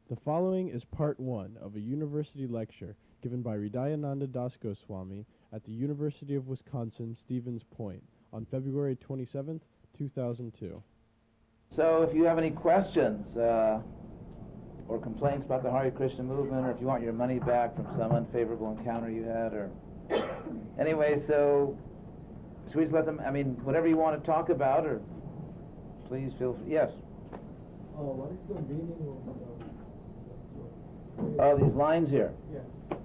The following is part 1 of a university lecture given by Hridayananda Das Goswami at the University of Wisconsin, Stevens Point on February 27th, 2002. So if you have any questions or complaints about the Hare Krishna movement, or if you want your money back from some unfavorable encounter you had, or anyway, so should we just let them, whatever you want to talk about, or please feel free. Yes? What is the meaning of Oh, these lines here. Yeah.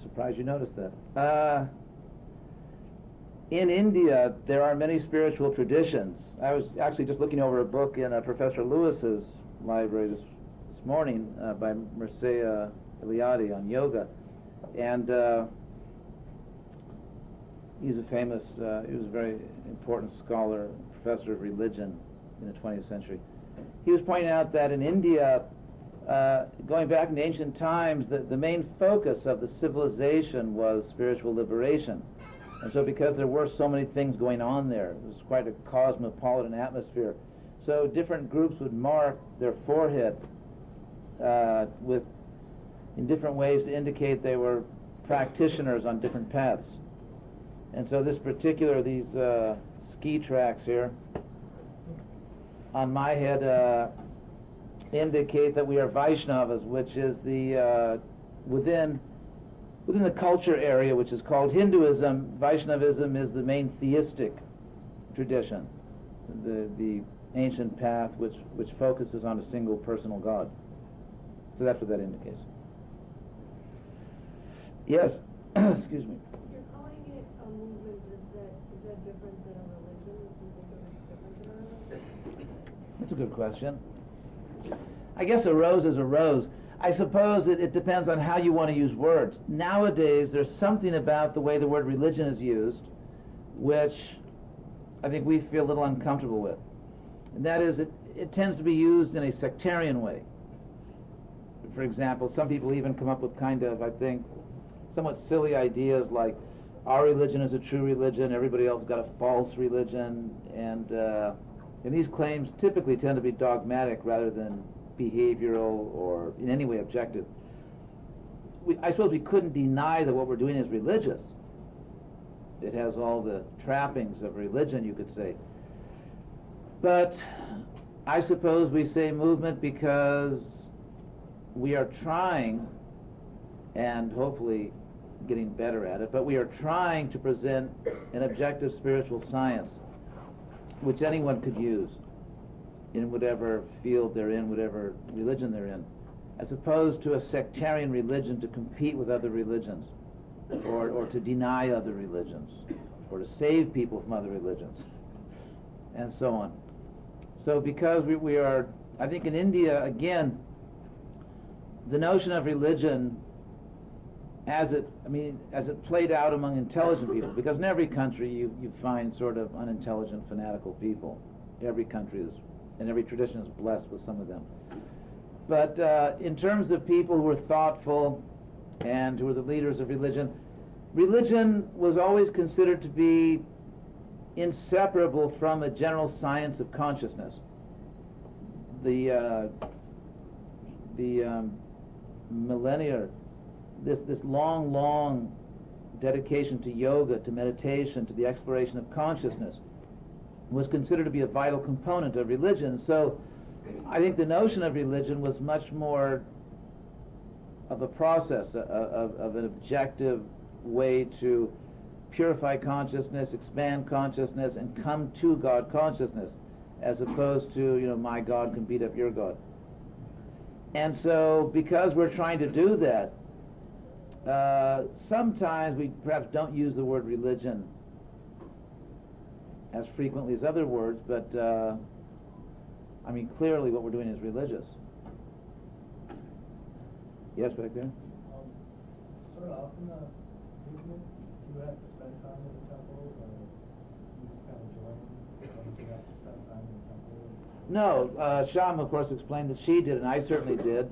Surprised you noticed that. In India, there are many spiritual traditions. I was actually just looking over a book in Professor Lewis's library this morning by Mircea Eliade on yoga, and he's a famous, he was a very important scholar, professor of religion in the 20th century. He was pointing out that in India, going back in ancient times, the main focus of the civilization was spiritual liberation. And so because there were so many things going on there, it was quite a cosmopolitan atmosphere. So different groups would mark their forehead in different ways to indicate they were practitioners on different paths. And so these ski tracks here on my head indicate that we are Vaishnavas, which is the within the culture area, which is called Hinduism. Vaishnavism is the main theistic tradition, the ancient path which focuses on a single personal God. So that's what that indicates. Yes. Excuse me. You're calling it a movement. Is that different than a religion? Do you think that it's different than a religion? That's a good question. I guess a rose is a rose. I suppose it depends on how you want to use words. Nowadays, there's something about the way the word religion is used which I think we feel a little uncomfortable with. And that is, it tends to be used in a sectarian way. For example, some people even come up with kind of, I think, somewhat silly ideas like, our religion is a true religion, everybody else has got a false religion, and these claims typically tend to be dogmatic rather than behavioral or in any way objective. I suppose we couldn't deny that what we're doing is religious. It has all the trappings of religion, you could say. But I suppose we say movement because we are trying, and hopefully getting better at it, but we are trying to present an objective spiritual science which anyone could use in whatever field they're in, whatever religion they're in, as opposed to a sectarian religion to compete with other religions, or to deny other religions, or to save people from other religions, and so on. So because we are, I think in India, again, the notion of religion as it played out among intelligent people, because in every country you find sort of unintelligent, fanatical people. Every country is, and every tradition is blessed with some of them. But in terms of people who were thoughtful and who were the leaders of religion, religion was always considered to be inseparable from a general science of consciousness. The millennia, this long dedication to yoga, to meditation, to the exploration of consciousness was considered to be a vital component of religion. So I think the notion of religion was much more of a process, of an objective way to purify consciousness, expand consciousness, and come to God consciousness, as opposed to, my God can beat up your God. And so because we're trying to do that, sometimes we perhaps don't use the word religion as frequently as other words, but clearly what we're doing is religious. Yes, back there? Sort of often the movement, you have to spend time in the temple, or you just kind of join, or you have to spend time in the temple? No, Sham, of course, explained that she did, and I certainly did.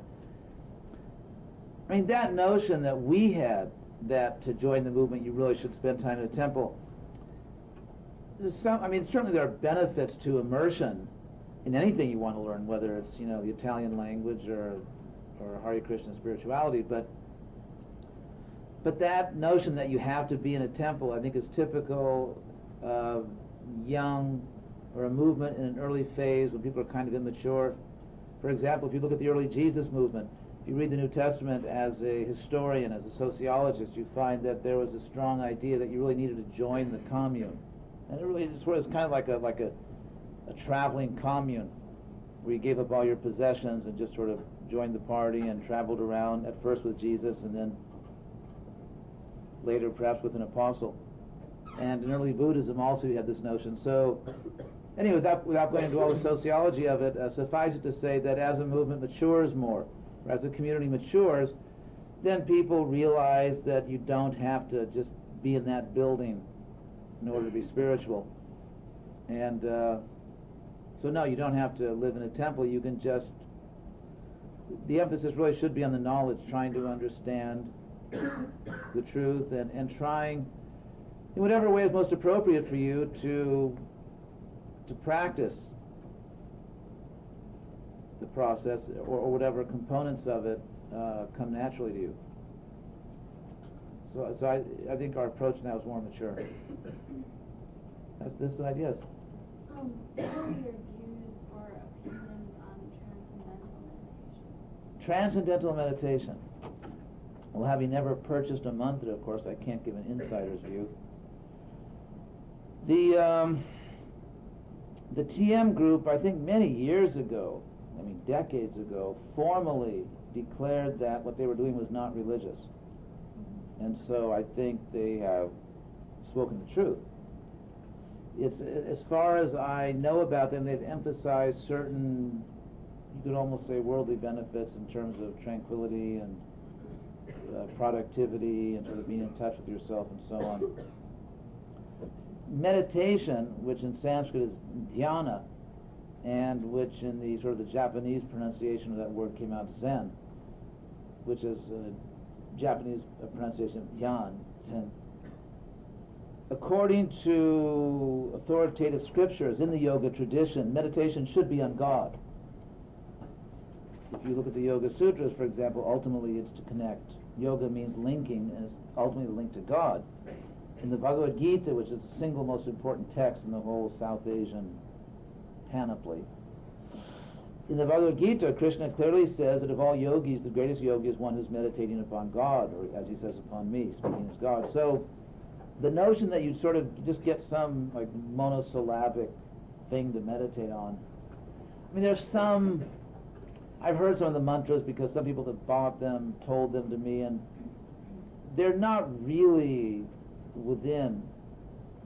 That notion that we had, that to join the movement you really should spend time in the temple, certainly there are benefits to immersion, in anything you want to learn, whether it's the Italian language or Hare Krishna spirituality, but that notion that you have to be in a temple, I think, is typical of young, or a movement in an early phase when people are kind of immature. For example, if you look at the early Jesus movement, if you read the New Testament as a historian, as a sociologist, you find that there was a strong idea that you really needed to join the commune, and it really was kind of like a traveling commune, where you gave up all your possessions and just sort of joined the party and traveled around, at first with Jesus and then later perhaps with an apostle. And in early Buddhism also you had this notion. So anyway, without going into all the sociology of it, suffice it to say that as a movement matures more, or as a community matures, then people realize that you don't have to just be in that building in order to be spiritual. And so no, you don't have to live in a temple. You can just, the emphasis really should be on the knowledge, trying to understand the truth, and trying in whatever way is most appropriate for you to practice the process, or whatever components of it come naturally to you. So I think our approach now is more mature. This ideas. What are your views or opinions on Transcendental meditation. Well, having never purchased a mantra, of course, I can't give an insider's view. The TM group, I think many years ago, decades ago, formally declared that what they were doing was not religious. And so I think they have spoken the truth. It's, as far as I know about them, they've emphasized certain, you could almost say, worldly benefits in terms of tranquility and productivity and sort of being in touch with yourself and so on. Meditation, which in Sanskrit is dhyana, and which in the sort of the Japanese pronunciation of that word came out Zen, which is a Japanese pronunciation of dhyan, Zen. According to authoritative scriptures in the yoga tradition, meditation should be on God. If you look at the Yoga Sutras, for example, ultimately it's to connect. Yoga means linking, and it's ultimately linked to God. In the Bhagavad Gita, which is the single most important text in the whole South Asian panoply, in the Bhagavad Gita, Krishna clearly says that of all yogis, the greatest yogi is one who's meditating upon God, or as he says, upon me, speaking as God. So the notion that you'd sort of just get some like monosyllabic thing to meditate on, there's some, I've heard some of the mantras because some people that bought them told them to me, and they're not really within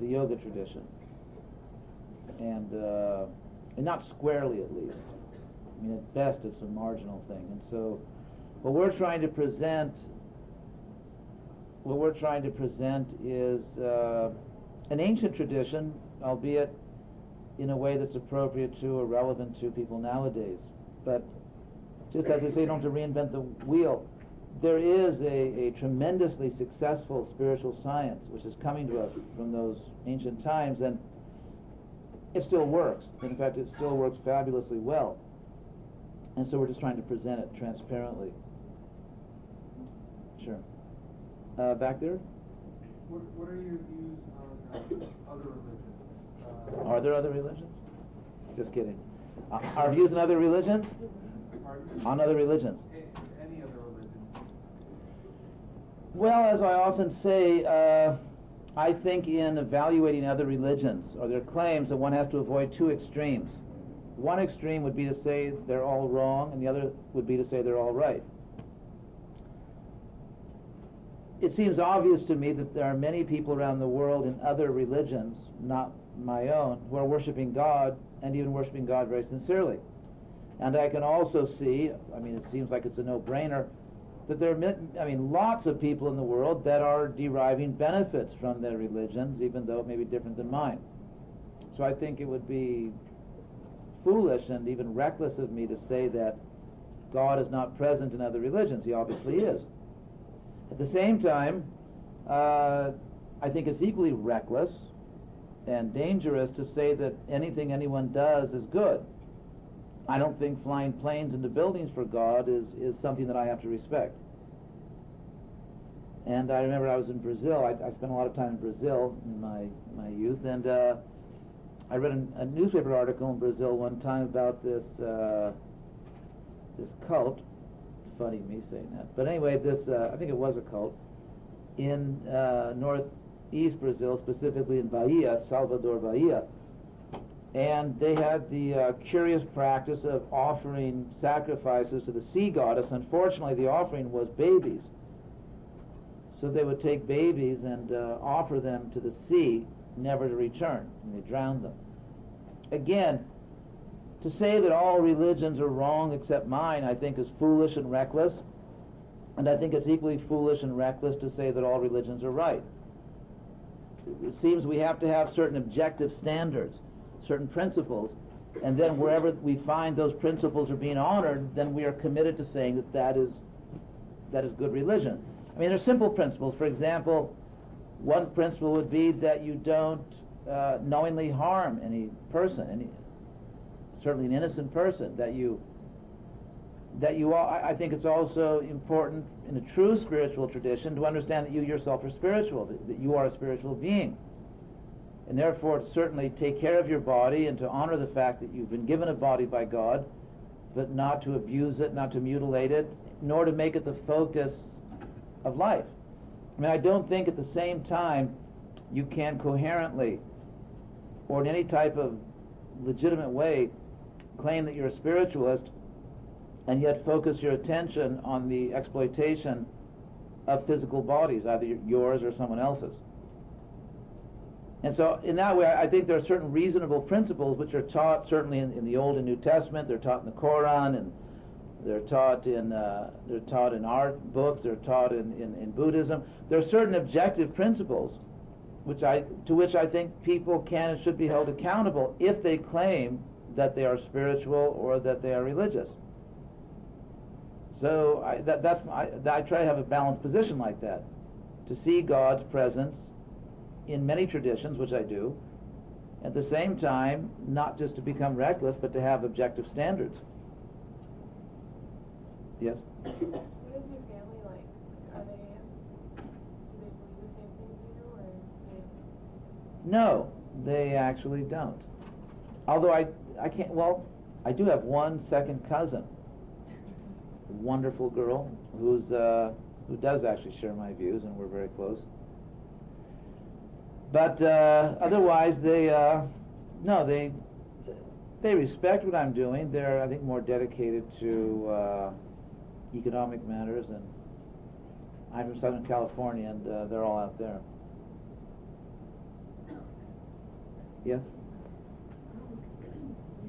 the yoga tradition, and not squarely at least. At best it's a marginal thing. And so what we're trying to present is an ancient tradition, albeit in a way that's appropriate to or relevant to people nowadays. But just as I say, you don't have to reinvent the wheel. There is a tremendously successful spiritual science which is coming to us from those ancient times, and it still works. In fact, it still works fabulously well. And so we're just trying to present it transparently. Sure. Back there? What are your views on other religions? Are there other religions? Just kidding. Our views on other religions? Pardon? On other religions? Any other religion? Well, as I often say, I think in evaluating other religions or their claims that one has to avoid two extremes. One extreme would be to say they're all wrong, and the other would be to say they're all right. It seems obvious to me that there are many people around the world in other religions, not my own, who are worshiping God, and even worshiping God very sincerely. And I can also see, it seems like it's a no-brainer, that there are lots of people in the world that are deriving benefits from their religions, even though it may be different than mine. So I think it would be foolish and even reckless of me to say that God is not present in other religions. He obviously is. At the same time, I think it's equally reckless and dangerous to say that anything anyone does is good. I don't think flying planes into buildings for God is something that I have to respect. And I remember I was in Brazil. I spent a lot of time in Brazil in my youth, and I read a newspaper article in Brazil one time about this cult. Funny me saying that, but anyway, this I think it was a cult in northeast Brazil, specifically in Bahia, Salvador, Bahia, and they had the curious practice of offering sacrifices to the sea goddess. Unfortunately, the offering was babies. So they would take babies and offer them to the sea, never to return, and they drowned them. Again, to say that all religions are wrong except mine, I think is foolish and reckless, and I think it's equally foolish and reckless to say that all religions are right. It seems we have to have certain objective standards, certain principles, and then wherever we find those principles are being honored, then we are committed to saying that is good religion. I mean, there are simple principles. For example, one principle would be that you don't knowingly harm any person, certainly an innocent person. I think it's also important in a true spiritual tradition to understand that you yourself are spiritual, that you are a spiritual being, and therefore to certainly take care of your body and to honor the fact that you've been given a body by God, but not to abuse it, not to mutilate it, nor to make it the focus of life. I mean, I don't think at the same time you can coherently or in any type of legitimate way claim that you're a spiritualist and yet focus your attention on the exploitation of physical bodies, either yours or someone else's. And so in that way, I think there are certain reasonable principles which are taught certainly in the Old and New Testament. They're taught in the Quran, and they're taught in art books. They're taught in Buddhism. There are certain objective principles to which I think people can and should be held accountable if they claim that they are spiritual or that they are religious. So I try to have a balanced position like that, to see God's presence in many traditions, which I do, at the same time not just to become reckless, but to have objective standards. Yes? What is your family like? Do they believe the same things you do, or No, they actually don't. Although I do have one second cousin, a wonderful girl who does actually share my views, and we're very close. But otherwise, they respect what I'm doing. They're, I think, more dedicated to economic matters, and I'm from Southern California, and they're all out there. Yes?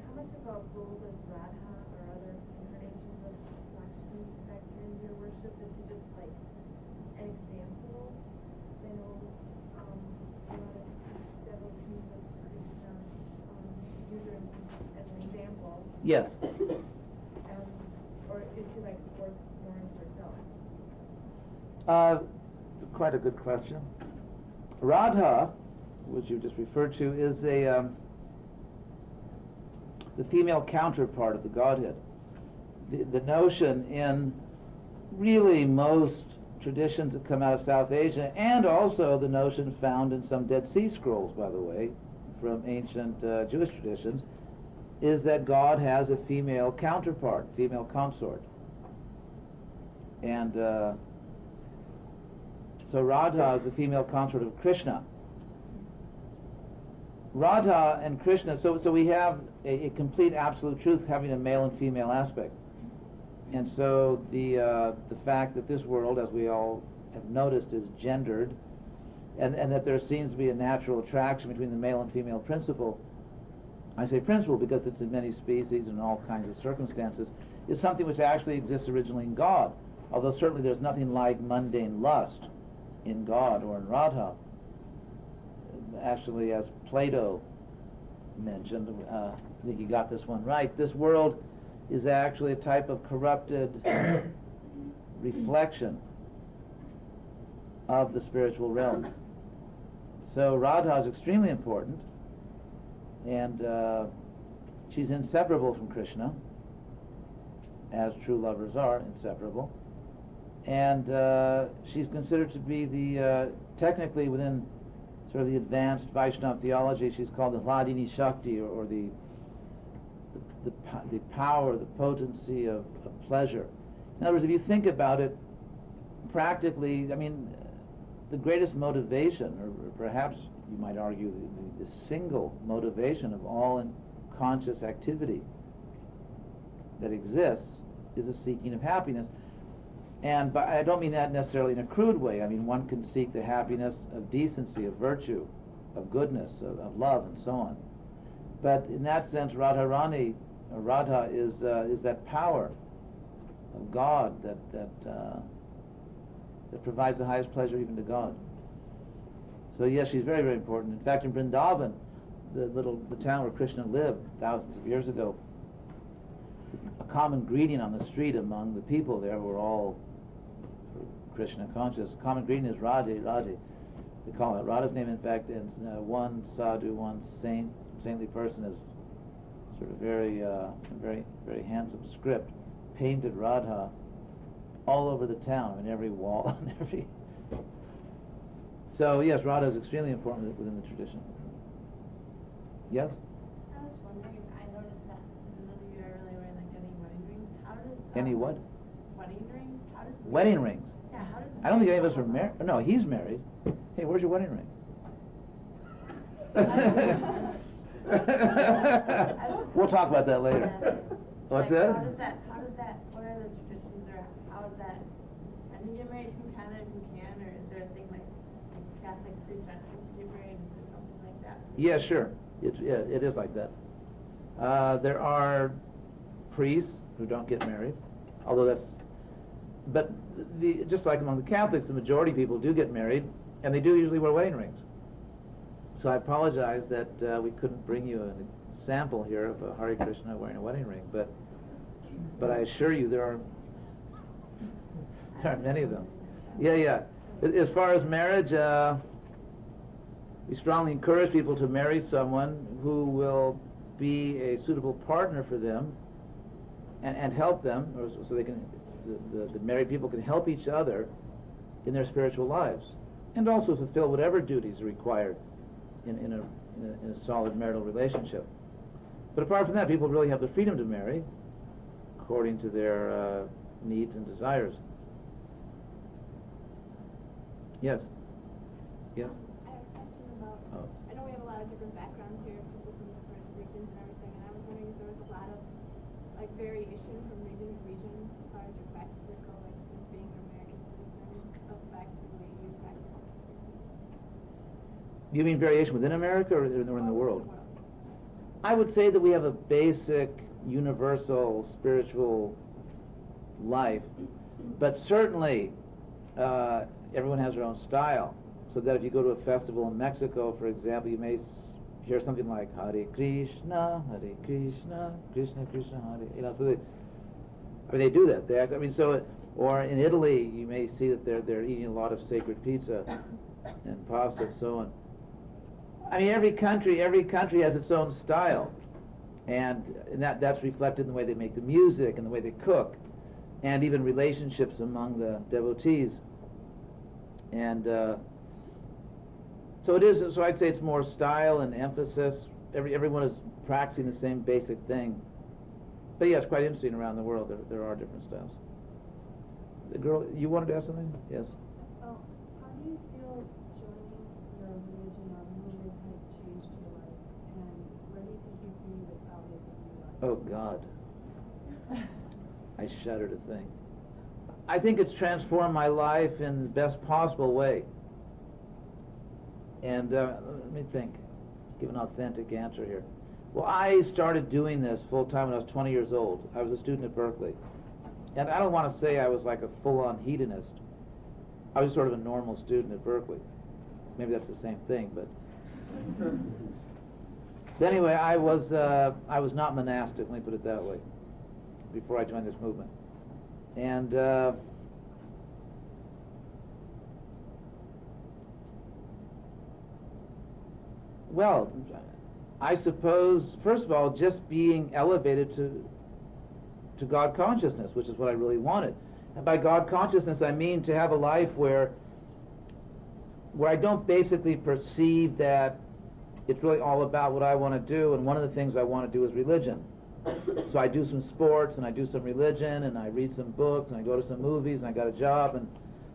how much of a role does Radha or other incarnations of Lakshmi factor into your worship? Is she just like an example? I know a lot of devotees of Krishna use her as an example. Yes. Or is she like forced more into herself? It's quite a good question. Radha, which you just referred to, is the female counterpart of the Godhead. The notion in really most traditions that come out of South Asia, and also the notion found in some Dead Sea Scrolls, by the way, from ancient Jewish traditions, is that God has a female counterpart, female consort. And so Radha is the female consort of Krishna. Radha and Krishna, so we have a complete absolute truth having a male and female aspect. And so the fact that this world, as we all have noticed, is gendered, and that there seems to be a natural attraction between the male and female principle, I say principle because it's in many species and all kinds of circumstances, is something which actually exists originally in God, although certainly there's nothing like mundane lust in God or in Radha. Actually, as Plato mentioned, I think he got this one right, this world is actually a type of corrupted reflection of the spiritual realm. So Radha is extremely important, and she's inseparable from Krishna, as true lovers are inseparable. And she's considered to be the, technically within sort of the advanced Vaishnava theology, she's called the Hladini Shakti, or the power, the potency of pleasure. In other words, if you think about it, practically, I mean, the greatest motivation, or perhaps you might argue the single motivation of all conscious activity that exists is the seeking of happiness. And but I don't mean that necessarily in a crude way. I mean, one can seek the happiness of decency, of virtue, of goodness, of love, and so on. But in that sense, Radharani, or Radha, is that power of God that provides the highest pleasure even to God. So yes, she's very, very important. In fact, in Vrindavan, the town where Krishna lived thousands of years ago, a common greeting on the street among the people there were all Krishna conscious. Common greeting is Radhe, Radhe. They call it Radha's name, in fact, and one sadhu, one saintly person is sort of very, very handsome script, painted Radha all over the town, in every wall, and every. So yes, Radha is extremely important within the tradition. Yes? I was wondering, I noticed that none of you are really wearing like any wedding rings. How does Any what? wedding rings? How does Wedding rings. Yeah, how does I don't think any of us are married. No, he's married. Hey, where's your wedding ring? We'll talk about that later. What's that? How does that, what are the traditions, or how is that, when you get married, who can and who can, or is there a thing like Catholic priests aren't supposed to get married, is there something like that? Yeah, sure. It is like that. There are priests who don't get married, although that's, but just like among the Catholics, the majority of people do get married, and they do usually wear wedding rings. So I apologize that we couldn't bring you a sample here of a Hare Krishna wearing a wedding ring, but I assure you there are many of them. Yeah. As far as marriage, we strongly encourage people to marry someone who will be a suitable partner for them and help them, or so they can, the married people can help each other in their spiritual lives, and also fulfill whatever duties are required in a solid marital relationship. But apart from that, people really have the freedom to marry according to their needs and desires. Yes? Yes? I have a question about, I know we have a lot of different backgrounds here, people from different regions and everything, and I was wondering if there was a lot of like variation from region to region as far as your practices go, like being an American citizen affect the way you practice. You mean variation within America or in the world? I would say that we have a basic, universal, spiritual life, but certainly everyone has their own style. So that if you go to a festival in Mexico, for example, you may hear something like Hare Krishna, Krishna Krishna, Hare. You know, so they do that. They act, or in Italy, you may see that they're eating a lot of sacred pizza and pasta and so on. I mean, every country has its own style, and that's reflected in the way they make the music and the way they cook, and even relationships among the devotees. And so it is. So I'd say it's more style and emphasis. Everyone is practicing the same basic thing. But yeah, it's quite interesting around the world. There are different styles. The girl, you wanted to ask something? Yes. Oh, how do you feel joining your religion or movement has changed your life, and where do you think you'd be without it in your life? Oh God, I shudder to think. I think it's transformed my life in the best possible way. And let me think, give an authentic answer here. Well, I started doing this full time when I was 20 years old. I was a student at Berkeley. And I don't want to say I was like a full-on hedonist. I was sort of a normal student at Berkeley. Maybe that's the same thing, but anyway, I was not monastic, let me put it that way, before I joined this movement. And well, I suppose, first of all, just being elevated to God consciousness, which is what I really wanted. And by God consciousness, I mean to have a life where I don't basically perceive that it's really all about what I want to do, and one of the things I want to do is religion. So I do some sports, and I do some religion, and I read some books, and I go to some movies, and I got a job, and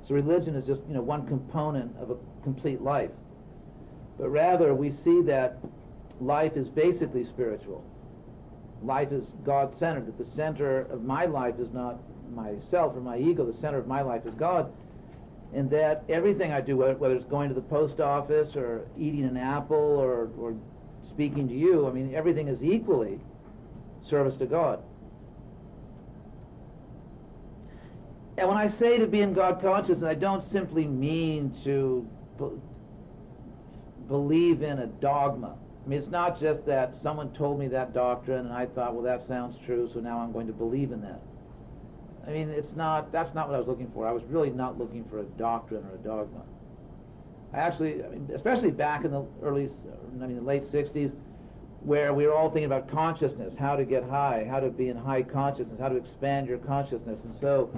so religion is just, one component of a complete life. But rather, we see that life is basically spiritual. Life is God-centered, that the center of my life is not myself or my ego, the center of my life is God, and that everything I do, whether it's going to the post office or eating an apple or speaking to you, I mean, everything is equally service to God. And when I say to be in God consciousness, I don't simply mean to believe in a dogma. I mean, it's not just that someone told me that doctrine and I thought, well, that sounds true, so now I'm going to believe in that. I mean, that's not what I was looking for. I was really not looking for a doctrine or a dogma. Especially back in the late 60s, where we were all thinking about consciousness, how to get high, how to be in high consciousness, how to expand your consciousness. And so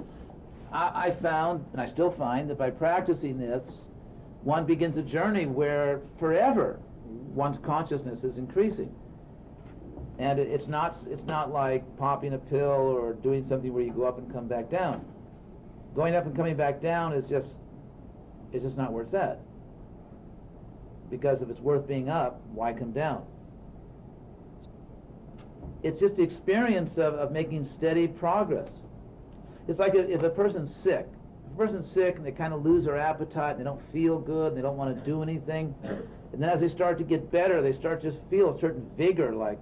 I found, and I still find, that by practicing this, one begins a journey where forever one's consciousness is increasing. And it's not like popping a pill or doing something where you go up and come back down. Going up and coming back down is just not where it's at. Because if it's worth being up, why come down? It's just the experience of making steady progress. It's like if a person's sick. If a person's sick and they kind of lose their appetite and they don't feel good and they don't want to do anything, and then as they start to get better, they start to just feel a certain vigor, like,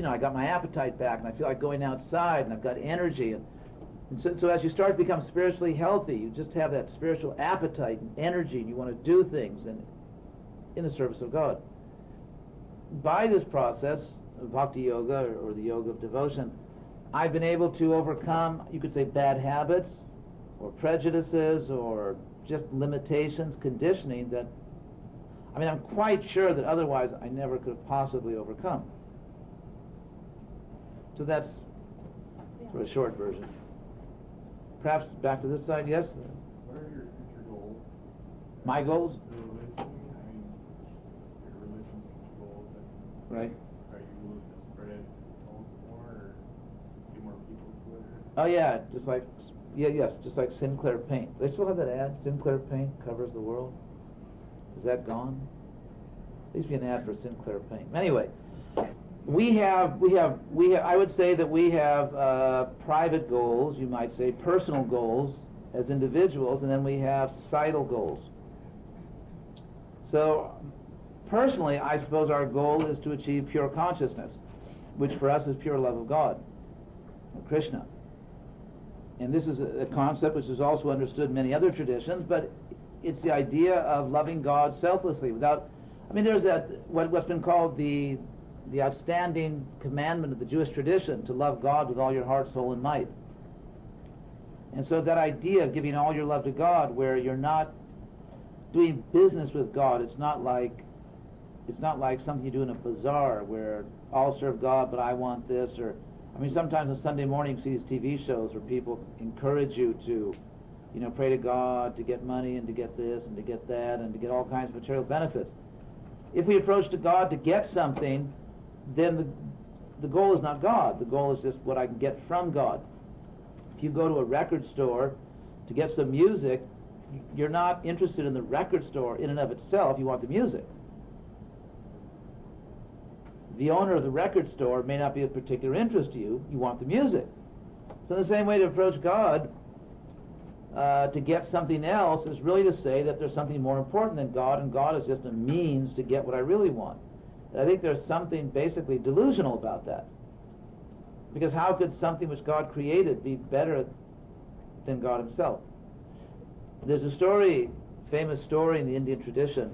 I got my appetite back and I feel like going outside and I've got energy. And so as you start to become spiritually healthy, you just have that spiritual appetite and energy, and you want to do things in the service of God. By this process of bhakti yoga or the yoga of devotion, I've been able to overcome, you could say, bad habits or prejudices or just limitations, conditioning that, I'm quite sure that otherwise I never could have possibly overcome. So that's sort of a short version. Perhaps back to this side, yes? What are your future goals? My goals? The religion, your religion's goals. Right. Are you willing to spread it out more or get more people to it? Oh yeah, just like Sinclair Paint. They still have that ad, Sinclair Paint covers the world. Is that gone? There used to be an ad for Sinclair Paint. Anyway, we have. I would say that we have private goals, you might say, personal goals as individuals, and then we have societal goals. So, personally, I suppose our goal is to achieve pure consciousness, which for us is pure love of God, of Krishna. And this is a concept which is also understood in many other traditions, but it's the idea of loving God selflessly, without. There's what's been called the outstanding commandment of the Jewish tradition, to love God with all your heart, soul, and might. And so that idea of giving all your love to God, where you're not doing business with God, it's not like something you do in a bazaar where I'll serve God, but I want this, or sometimes on Sunday morning you see these TV shows where people encourage you to, pray to God to get money and to get this and to get that and to get all kinds of material benefits. If we approach to God to get something, then the goal is not God. The goal is just what I can get from God. If you go to a record store to get some music, you're not interested in the record store in and of itself. You want the music. The owner of the record store may not be of particular interest to you. You want the music. So the same way to approach God to get something else is really to say that there's something more important than God, and God is just a means to get what I really want. And I think there's something basically delusional about that. Because how could something which God created be better than God himself? There's a famous story in the Indian tradition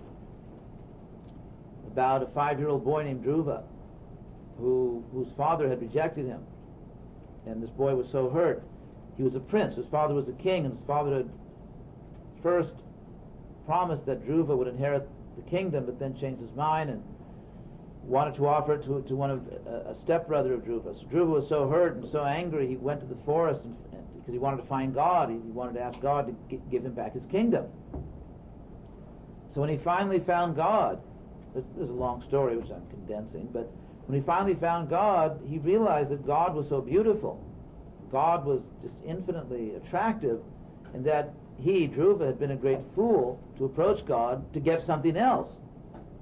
about a 5-year-old boy named Dhruva whose father had rejected him. And this boy was so hurt. He was a prince. His father was a king, and his father had first promised that Dhruva would inherit the kingdom, but then changed his mind, and wanted to offer it to one of a stepbrother of Dhruva. So Dhruva was so hurt and so angry, he went to the forest because he wanted to find God. He wanted to ask God to give him back his kingdom. So when he finally found God, this is a long story which I'm condensing, but when he finally found God, he realized that God was so beautiful. God was just infinitely attractive, and that he, Dhruva, had been a great fool to approach God to get something else,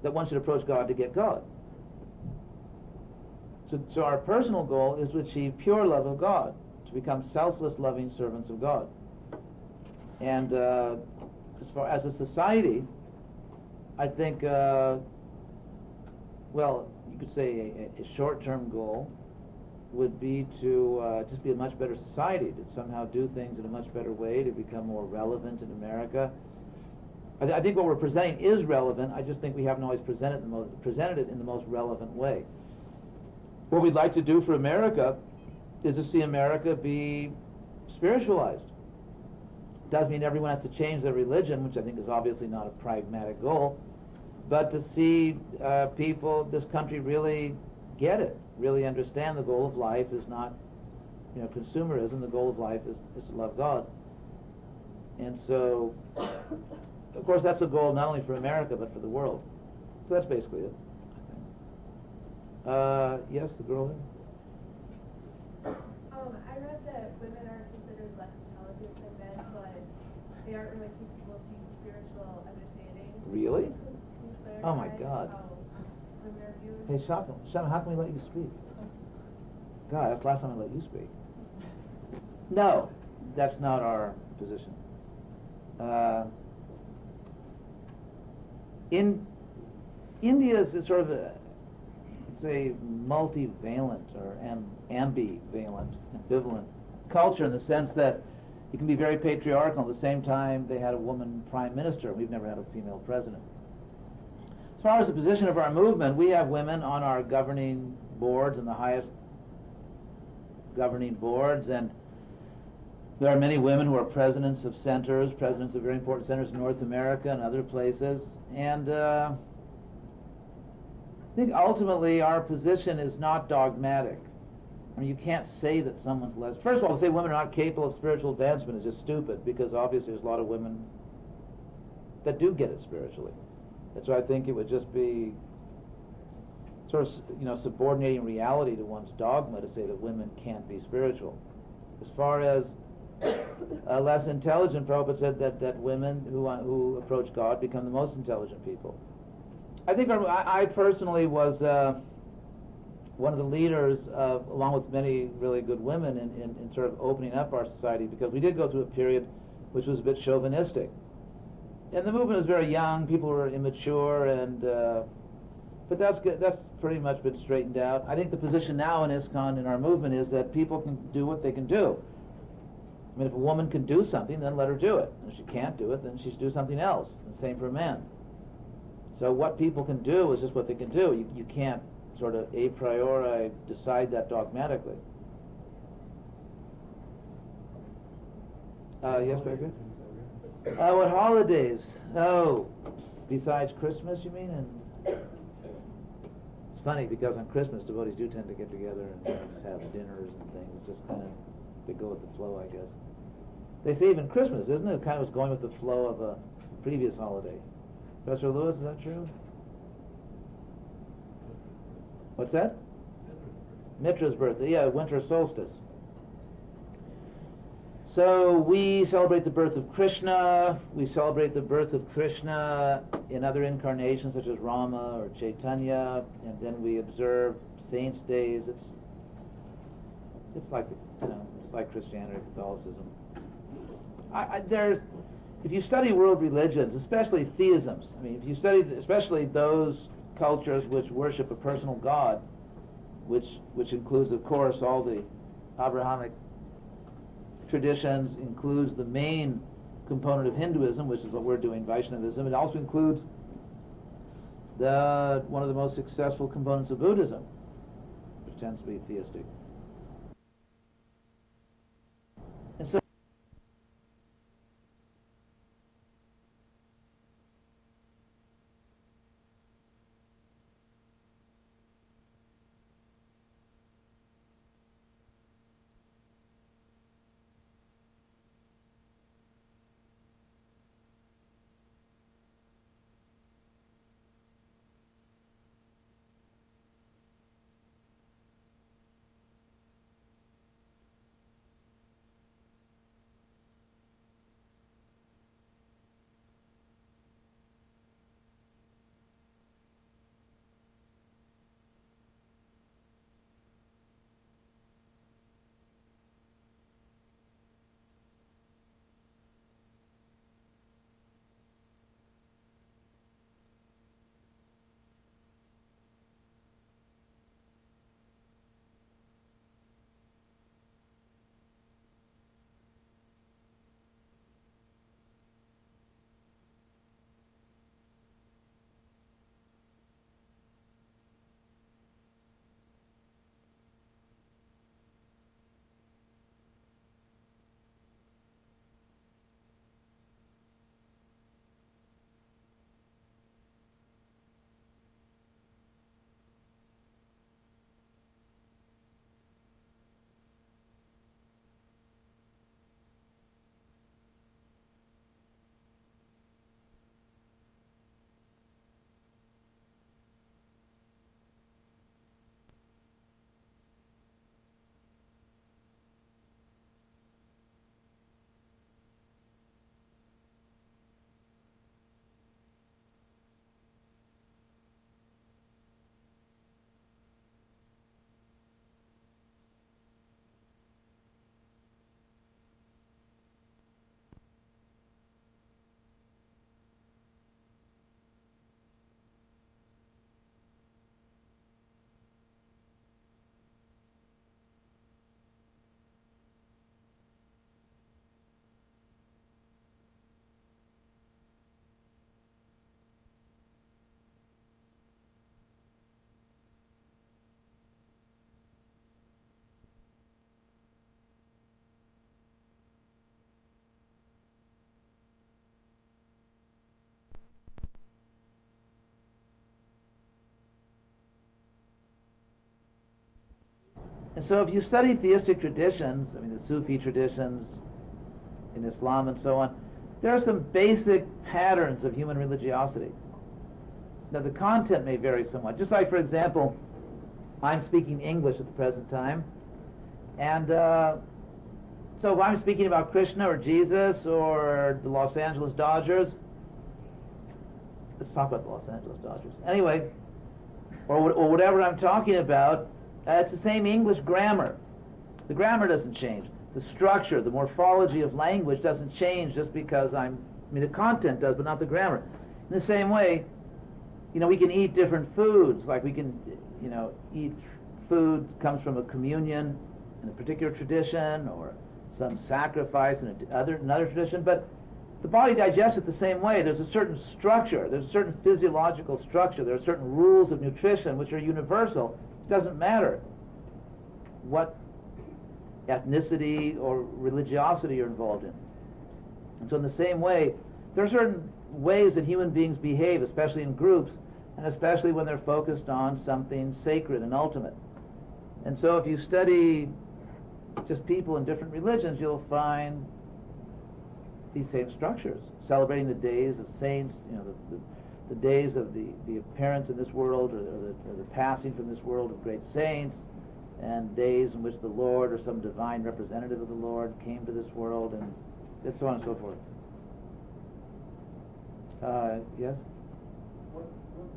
that one should approach God to get God. So our personal goal is to achieve pure love of God, to become selfless, loving servants of God. And as far as a society, I think, well, you could say a short-term goal would be to just be a much better society, to somehow do things in a much better way, to become more relevant in America. I think what we're presenting is relevant. I just think we haven't always presented it in the most relevant way. What we'd like to do for America is to see America be spiritualized. Doesn't mean everyone has to change their religion, which I think is obviously not a pragmatic goal, but to see people, this country, really get it, really understand the goal of life is not, consumerism. The goal of life is to love God. And so, of course, that's a goal not only for America but for the world. So that's basically it, I think. Yes, the girl there. I read that women are considered less intelligent than men, but they aren't really capable of deep spiritual understanding. Really? Can you clarify Oh my God. how women are viewed? Hey, Shama, how can we let you speak? God, that's the last time I let you speak. No, that's not our position. In India is sort of it's a multivalent or ambivalent, ambivalent culture, in the sense that it can be very patriarchal. At the same time, they had a woman prime minister. We've never had a female president. As far as the position of our movement, we have women on our governing boards and the highest governing boards, and there are many women who are presidents of centers, presidents of very important centers in North America and other places. And I think ultimately our position is not dogmatic. I mean, you can't say that someone's less. First of all, to say women are not capable of spiritual advancement is just stupid, because obviously there's a lot of women that do get it spiritually. That's why I think it would just be sort of, subordinating reality to one's dogma to say that women can't be spiritual. As far as less intelligent, Prabhupada said that women who approach God become the most intelligent people. I think I personally was one of the leaders, along with many really good women, in sort of opening up our society, because we did go through a period which was a bit chauvinistic. And the movement was very young, people were immature, and but that's pretty much been straightened out. I think the position now in ISKCON, in our movement, is that people can do what they can do. I mean, if a woman can do something, then let her do it. And if she can't do it, then she should do something else. And the same for men. So what people can do is just what they can do. You can't sort of a priori decide that dogmatically. Yes, very good. What holidays? Oh, besides Christmas, you mean? And it's funny, because on Christmas, devotees do tend to get together and just have dinners and things. It's just kind of, they go with the flow, I guess. They say even Christmas, isn't it? It kind of was going with the flow of a previous holiday. Professor Lewis, is that true? What's that? Mitra's birthday, yeah, winter solstice. So we celebrate the birth of Krishna. We celebrate the birth of Krishna in other incarnations, such as Rama or Chaitanya, and then we observe saints' days. It's like it's like Christianity or Catholicism. If you study world religions, especially theisms, I mean, if you study especially those cultures which worship a personal God, which includes, of course, all the Abrahamic traditions, includes the main component of Hinduism, which is what we're doing, Vaishnavism. It also includes one of the most successful components of Buddhism, which tends to be theistic. And so And so if you study theistic traditions, I mean the Sufi traditions in Islam and so on, there are some basic patterns of human religiosity. Now the content may vary somewhat. Just like, for example, I'm speaking English at the present time, and so if I'm speaking about Krishna or Jesus or the Los Angeles Dodgers, let's talk about the Los Angeles Dodgers. Anyway, or whatever I'm talking about, it's the same English grammar. The grammar doesn't change. The structure, the morphology of language doesn't change just because the content does, but not the grammar. In the same way, we can eat different foods. Like we can, eat food comes from a communion in a particular tradition or some sacrifice in another tradition, but the body digests it the same way. There's a certain structure. There's a certain physiological structure. There are certain rules of nutrition which are universal. It doesn't matter what ethnicity or religiosity you're involved in. And so in the same way, there are certain ways that human beings behave, especially in groups, and especially when they're focused on something sacred and ultimate. And so if you study just people in different religions, you'll find these same structures, celebrating the days of saints, the days of the appearance in this world or the passing from this world of great saints, and days in which the Lord or some divine representative of the Lord came to this world, and so on and so forth. Yes? What's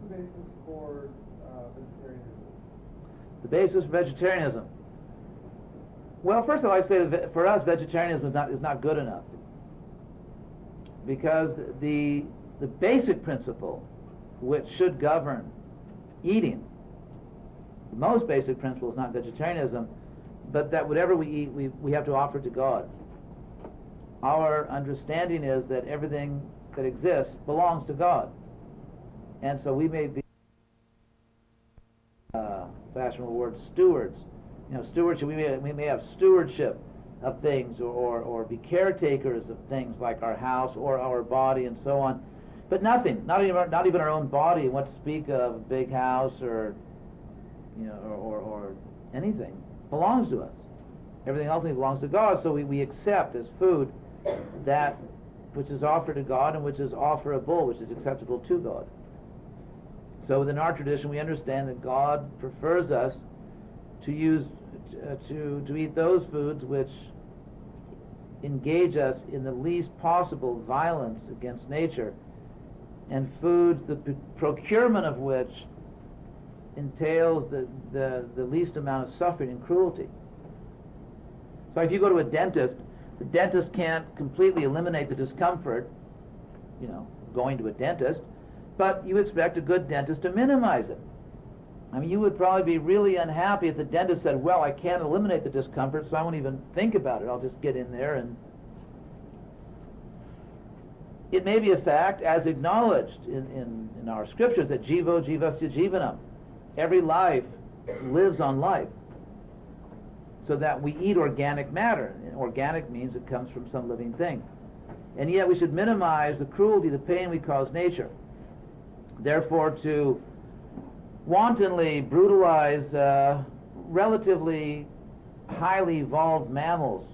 the basis for vegetarianism? The basis for vegetarianism. Well, first of all, I say that for us, vegetarianism is not good enough, because the basic principle which should govern eating, the most basic principle is not vegetarianism, but that whatever we eat, we have to offer to God. Our understanding is that everything that exists belongs to God, and so we may be fashionable word stewards. Stewardship. We may have stewardship of things, or be caretakers of things like our house or our body and so on. But not even our own body. What to speak of a big house or anything belongs to us. Everything ultimately belongs to God. So we accept as food that which is offered to God and which is offerable, which is acceptable to God. So within our tradition, we understand that God prefers us to eat those foods which engage us in the least possible violence against nature, and foods the procurement of which entails the least amount of suffering and cruelty. So if you go to a dentist, the dentist can't completely eliminate the discomfort, going to a dentist, but you expect a good dentist to minimize it. I mean, you would probably be really unhappy if the dentist said, well, I can't eliminate the discomfort, so I won't even think about it. I'll just get in there and... It may be a fact, as acknowledged in our scriptures, that jivo jivasya jivanam. Every life lives on life. So that we eat organic matter. And organic means it comes from some living thing. And yet we should minimize the cruelty, the pain we cause nature. Therefore, to wantonly brutalize relatively highly evolved mammals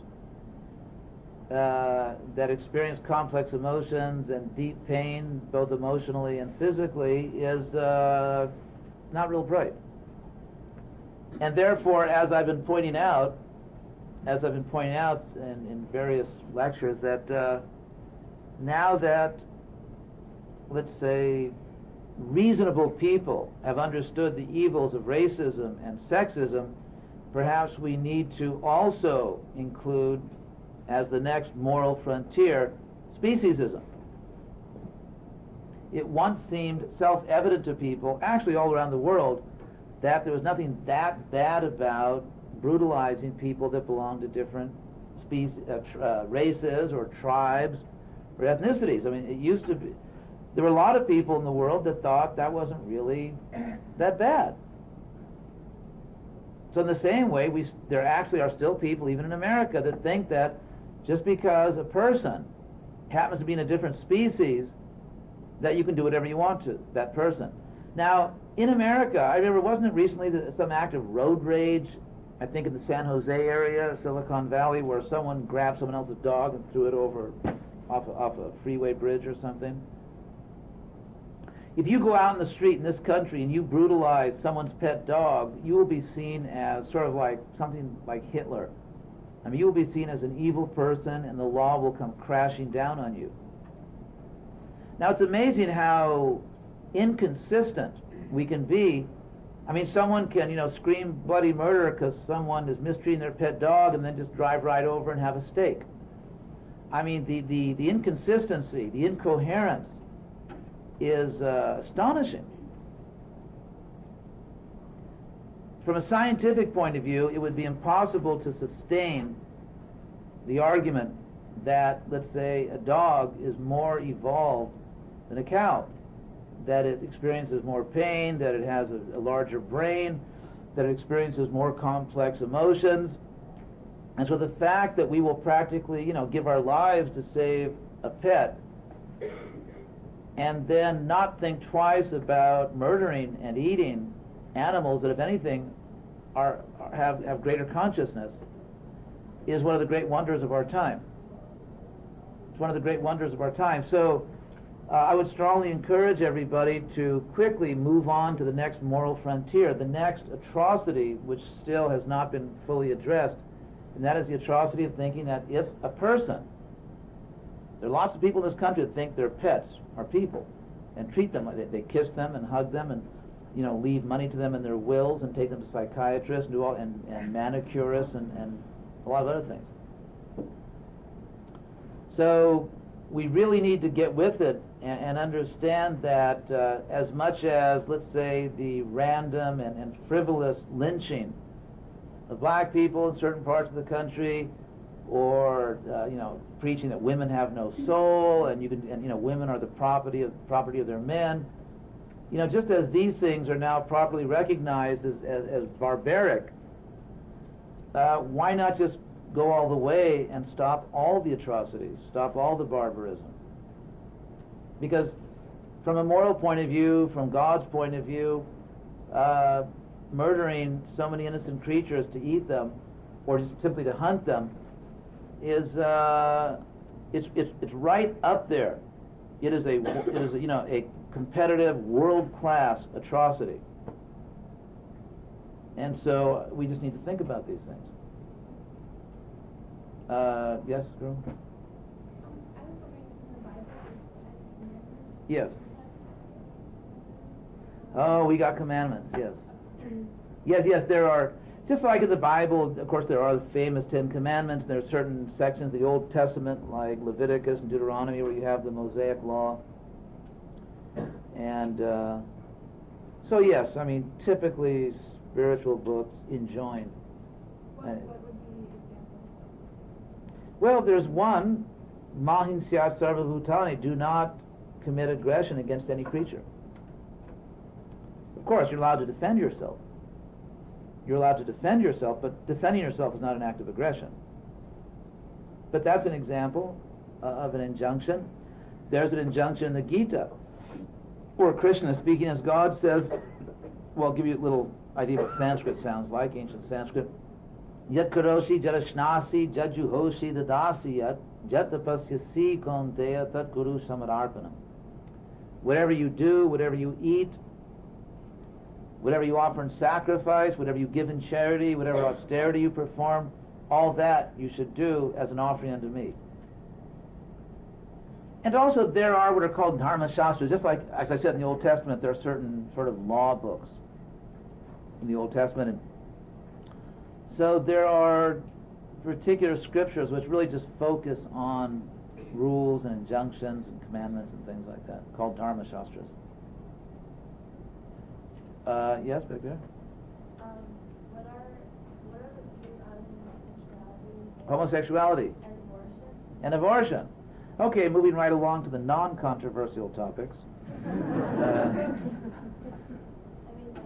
that experience complex emotions and deep pain, both emotionally and physically, is not real bright. And therefore, as I've been pointing out in various lectures, that now that, let's say, reasonable people have understood the evils of racism and sexism, perhaps we need to also include, as the next moral frontier, speciesism. It once seemed self-evident to people, actually all around the world, that there was nothing that bad about brutalizing people that belonged to different races or tribes or ethnicities. I mean, it used to be, there were a lot of people in the world that thought that wasn't really that bad. So in the same way, there actually are still people, even in America, that think that just because a person happens to be in a different species, that you can do whatever you want to that person. Now, in America, I remember, wasn't it recently some act of road rage I think in the San Jose area, Silicon Valley, where someone grabbed someone else's dog and threw it over off a freeway bridge or something. If you go out in the street in this country and you brutalize someone's pet dog, you will be seen as sort of like something like Hitler. I mean, you will be seen as an evil person, and the law will come crashing down on you. Now, it's amazing how inconsistent we can be. I mean, someone can, scream bloody murder because someone is mistreating their pet dog and then just drive right over and have a steak. I mean, the inconsistency, the incoherence is astonishing. From a scientific point of view, it would be impossible to sustain the argument that, let's say, a dog is more evolved than a cow, that it experiences more pain, that it has a larger brain, that it experiences more complex emotions. And so the fact that we will practically, give our lives to save a pet and then not think twice about murdering and eating animals that, if anything, have greater consciousness is one of the great wonders of our time. It's one of the great wonders of our time. So I would strongly encourage everybody to quickly move on to the next moral frontier, the next atrocity which still has not been fully addressed, and that is the atrocity of thinking that if a person, there are lots of people in this country that think their pets are people and treat them like they kiss them and hug them and leave money to them in their wills and take them to psychiatrists and do all and manicurists and a lot of other things. So we really need to get with it and understand that as much as, let's say, the random and frivolous lynching of black people in certain parts of the country, or preaching that women have no soul and women are the property of their men, just as these things are now properly recognized as barbaric, why not just go all the way and stop all the atrocities, stop all the barbarism? Because from a moral point of view, from God's point of view, murdering so many innocent creatures to eat them or just simply to hunt them is it's right up there. It is a competitive world-class atrocity. And so we just need to think about these things. Yes, girl? I was wondering if in the Bible there's 10 commandments. Yes. Oh, we got commandments, yes. Yes, there are. Just like in the Bible, of course, there are the famous 10 Commandments. There are certain sections of the Old Testament, like Leviticus and Deuteronomy, where you have the Mosaic Law. And so, yes, I mean, typically spiritual books enjoin. What would be examples? Well, there's one, Mahin Syat Sarva Bhutani, do not commit aggression against any creature. Of course, you're allowed to defend yourself. You're allowed to defend yourself, but defending yourself is not an act of aggression. But that's an example of an injunction. There's an injunction in the Gita, where Krishna is speaking as God says, well, I'll give you a little idea of what Sanskrit sounds like, ancient Sanskrit. Yat karoshi jarashnasi jajuhoshi dadasi yat jatapasyasi konteya tat guru samararpanam. Whatever you do, whatever you eat, whatever you offer in sacrifice, whatever you give in charity, whatever austerity you perform, all that you should do as an offering unto me. And also there are what are called dharma shastras. Just like, as I said, in the Old Testament, there are certain sort of law books in the Old Testament. And so there are particular scriptures which really just focus on rules and injunctions and commandments and things like that, called dharma shastras. Yes, back there. What are the views on Homosexuality and abortion? and abortion. Okay, moving right along to the non-controversial topics. I mean, like, is it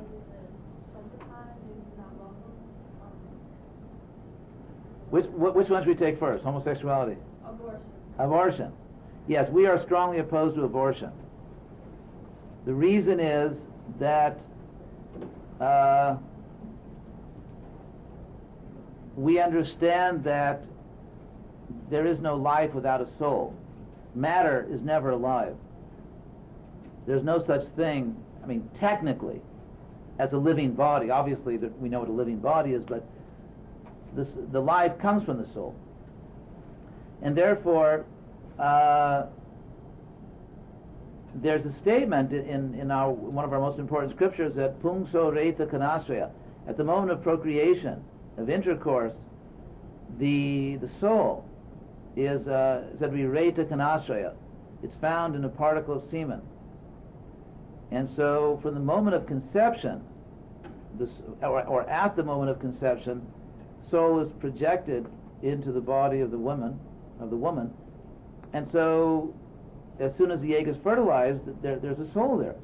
sanctified? Is it not lawful? Which ones we take first? Homosexuality. Abortion. Abortion. Yes, we are strongly opposed to abortion. The reason is that we understand that there is no life without a soul. Matter is never alive. There's no such thing, I mean, technically, as a living body. Obviously, we know what a living body is, but the life comes from the soul. And therefore, there's a statement in one of our most important scriptures that pungso reta kanasraya, at the moment of procreation, of intercourse, the soul is said to be reta kanasraya. It's found in a particle of semen. And so from the moment of conception, or at the moment of conception, soul is projected into the body of the woman, and so as soon as the egg is fertilized, there's a soul there.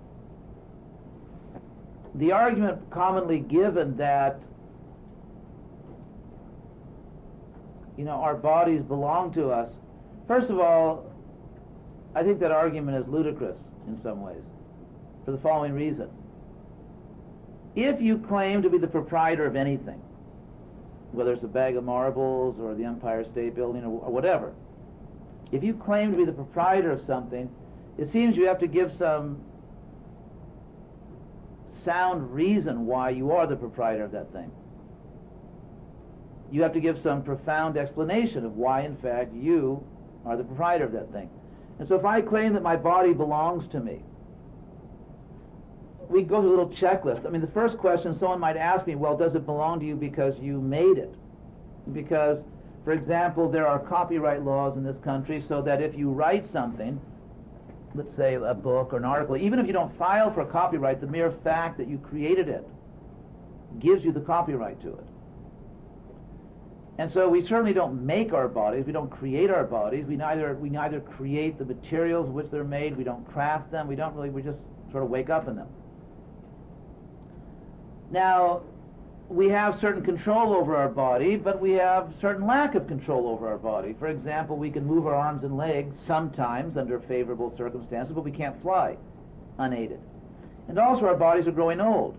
The argument commonly given that, our bodies belong to us, first of all, I think that argument is ludicrous in some ways, for the following reason. If you claim to be the proprietor of anything, whether it's a bag of marbles or the Empire State Building or whatever, if you claim to be the proprietor of something, it seems you have to give some sound reason why you are the proprietor of that thing. You have to give some profound explanation of why, in fact, you are the proprietor of that thing. And so if I claim that my body belongs to me, we go through a little checklist. I mean, the first question someone might ask me, well, does it belong to you because you made it? Because, for example, there are copyright laws in this country so that if you write something, let's say a book or an article, even if you don't file for copyright, the mere fact that you created it gives you the copyright to it. And so we certainly don't make our bodies, we don't create our bodies, we neither create the materials of which they're made, we don't craft them, we just sort of wake up in them. Now, we have certain control over our body, but we have certain lack of control over our body. For example, we can move our arms and legs sometimes under favorable circumstances, but we can't fly unaided. And also our bodies are growing old.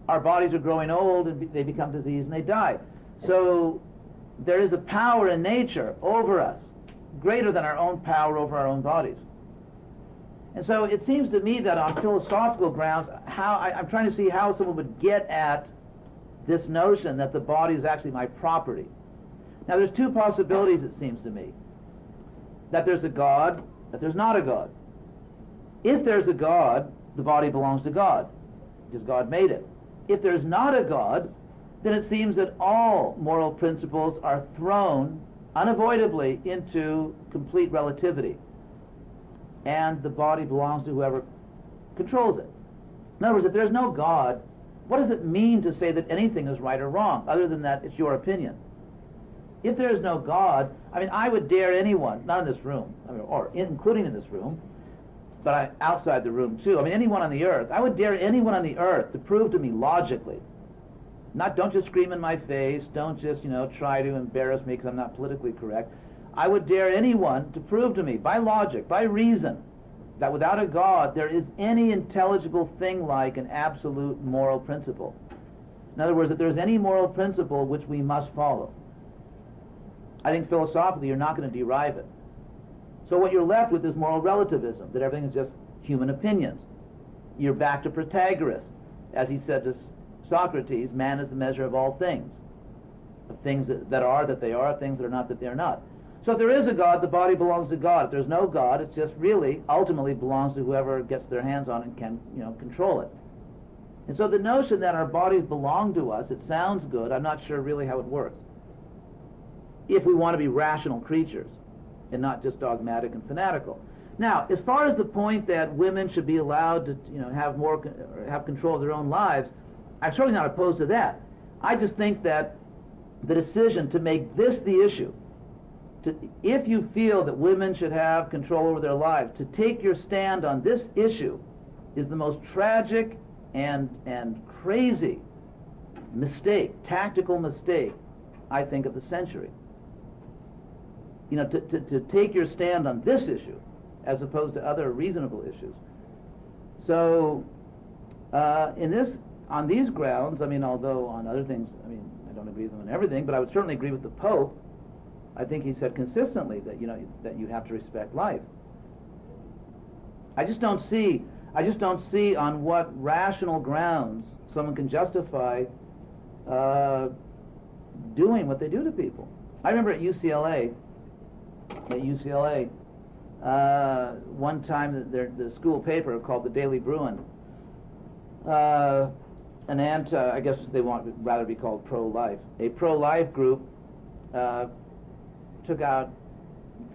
Our bodies are growing old and they become diseased and they die. So there is a power in nature over us, greater than our own power over our own bodies. And so it seems to me that on philosophical grounds, I'm trying to see how someone would get at this notion that the body is actually my property. Now there's two possibilities, it seems to me. That there's a God, that there's not a God. If there's a God, the body belongs to God, because God made it. If there's not a God, then it seems that all moral principles are thrown unavoidably into complete relativity. And the body belongs to whoever controls it. In other words, if there's no God, what does it mean to say that anything is right or wrong, other than that it's your opinion? If there is no God, I mean, I would dare anyone, not in this room, including in this room, but outside the room too, anyone on the earth, I would dare anyone on the earth to prove to me logically, don't just scream in my face, don't just, try to embarrass me because I'm not politically correct. I would dare anyone to prove to me, by logic, by reason, that without a God there is any intelligible thing like an absolute moral principle. In other words, that there's any moral principle which we must follow. I think philosophically you're not going to derive it. So what you're left with is moral relativism, that everything is just human opinions. You're back to Protagoras, as he said to Socrates, man is the measure of all things. Of things that are, that they are, things that are not, that they are not. So if there is a God, the body belongs to God. If there's no God, it just really ultimately belongs to whoever gets their hands on it and can, control it. And so the notion that our bodies belong to us, it sounds good. I'm not sure really how it works. If we want to be rational creatures and not just dogmatic and fanatical. Now, as far as the point that women should be allowed to, have control of their own lives, I'm certainly not opposed to that. I just think that the decision to make this the issue, if you feel that women should have control over their lives, to take your stand on this issue is the most tragic and crazy mistake, tactical mistake, I think, of the century. To take your stand on this issue as opposed to other reasonable issues. So on these grounds, although on other things, I don't agree with him on everything, but I would certainly agree with the Pope. I think he said consistently that, you know, that you have to respect life. I just don't see on what rational grounds someone can justify doing what they do to people. I remember at UCLA, one time the school paper called the Daily Bruin, an I guess they want to rather be called pro-life. A pro-life group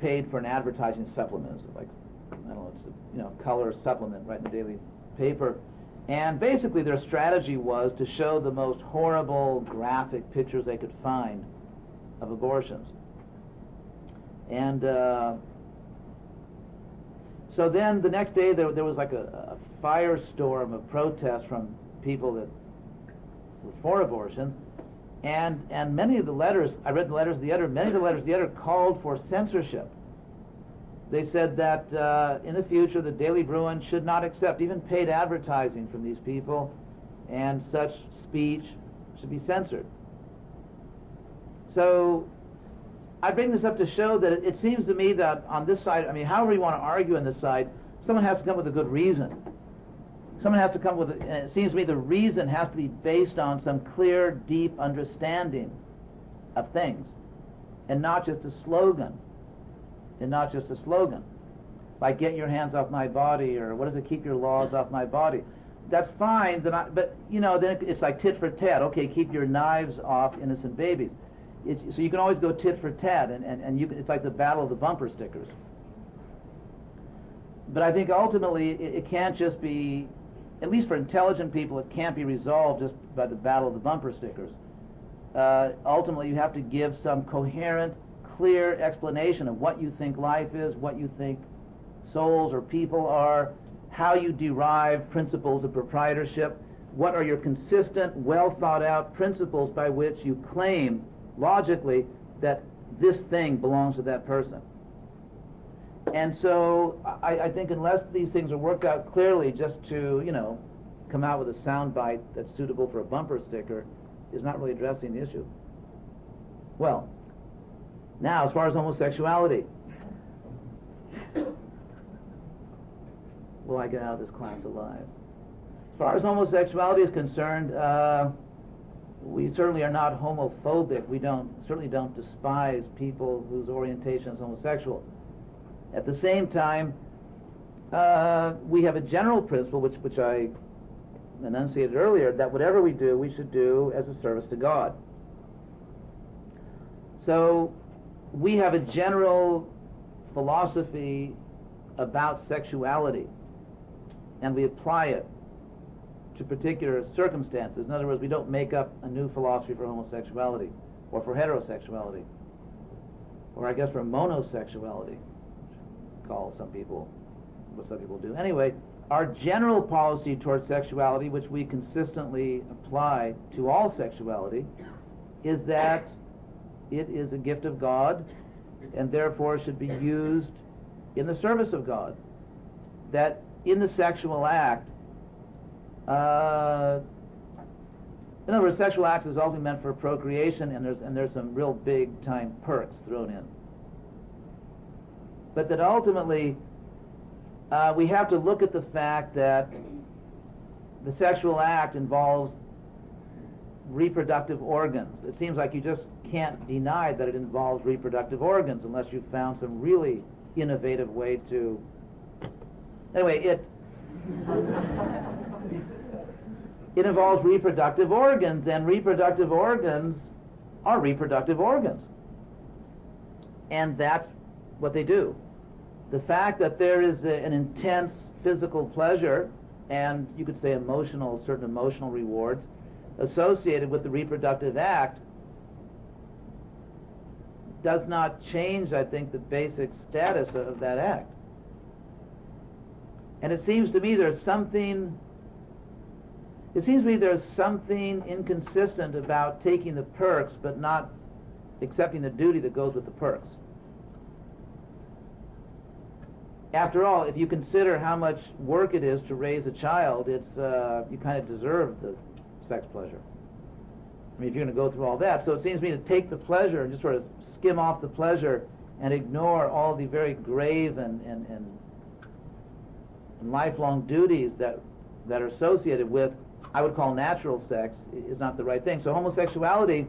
paid for an advertising supplement. It's like, I don't know, it's a, you know, color supplement right in the daily paper. And basically their strategy was to show the most horrible graphic pictures they could find of abortions. And so then the next day there was like a firestorm of protest from people that were for abortions. And many of the letters, I read the letters of the editor, many of the letters of the editor called for censorship. They said that in the future the Daily Bruin should not accept even paid advertising from these people, and such speech should be censored. So I bring this up to show that it seems to me that on this side, I mean, however you want to argue on this side, someone has to come with a good reason. Someone has to come with, and it seems to me the reason has to be based on some clear, deep understanding of things, and not just a slogan. Like, get your hands off my body, or what does it, keep your laws off my body. That's fine, but you know, then it's like tit for tat. Okay, keep your knives off innocent babies. So you can always go tit for tat, and it's like the battle of the bumper stickers. But I think ultimately it can't just be, at least for intelligent people, it can't be resolved just by the battle of the bumper stickers. Ultimately you have to give some coherent, clear explanation of what you think life is, what you think souls or people are, how you derive principles of proprietorship, what are your consistent, well thought out principles by which you claim logically that this thing belongs to that person. And so I think unless these things are worked out clearly, just to, you know, come out with a sound bite that's suitable for a bumper sticker is not really addressing the issue. Well, now as far as homosexuality, will I get out of this class alive? As far as homosexuality is concerned, we certainly are not homophobic. We certainly don't despise people whose orientation is homosexual. At the same time, we have a general principle, which I enunciated earlier, that whatever we do, we should do as a service to God. So we have a general philosophy about sexuality, and we apply it to particular circumstances. In other words, we don't make up a new philosophy for homosexuality, or for heterosexuality, or I guess for monosexuality, what some people do. Anyway, our general policy towards sexuality, which we consistently apply to all sexuality, is that it is a gift of God, and therefore should be used in the service of God. That in the sexual act, in other words, sexual act is ultimately meant for procreation, and there's some real big time perks thrown in. But that ultimately we have to look at the fact that the sexual act involves reproductive organs. It seems like you just can't deny that it involves reproductive organs unless you've found some really innovative way to... Anyway, it involves reproductive organs, and reproductive organs are reproductive organs. And that's what they do. The fact that there is an intense physical pleasure, and you could say certain emotional rewards associated with the reproductive act, does not change, I think, the basic status of that act. And it seems to me there's something inconsistent about taking the perks but not accepting the duty that goes with the perks. After all, if you consider how much work it is to raise a child, you kind of deserve the sex pleasure. I mean, if you're going to go through all that. So it seems to me to take the pleasure and just sort of skim off the pleasure and ignore all the very grave and lifelong duties that are associated with, I would call natural sex, is not the right thing. So homosexuality,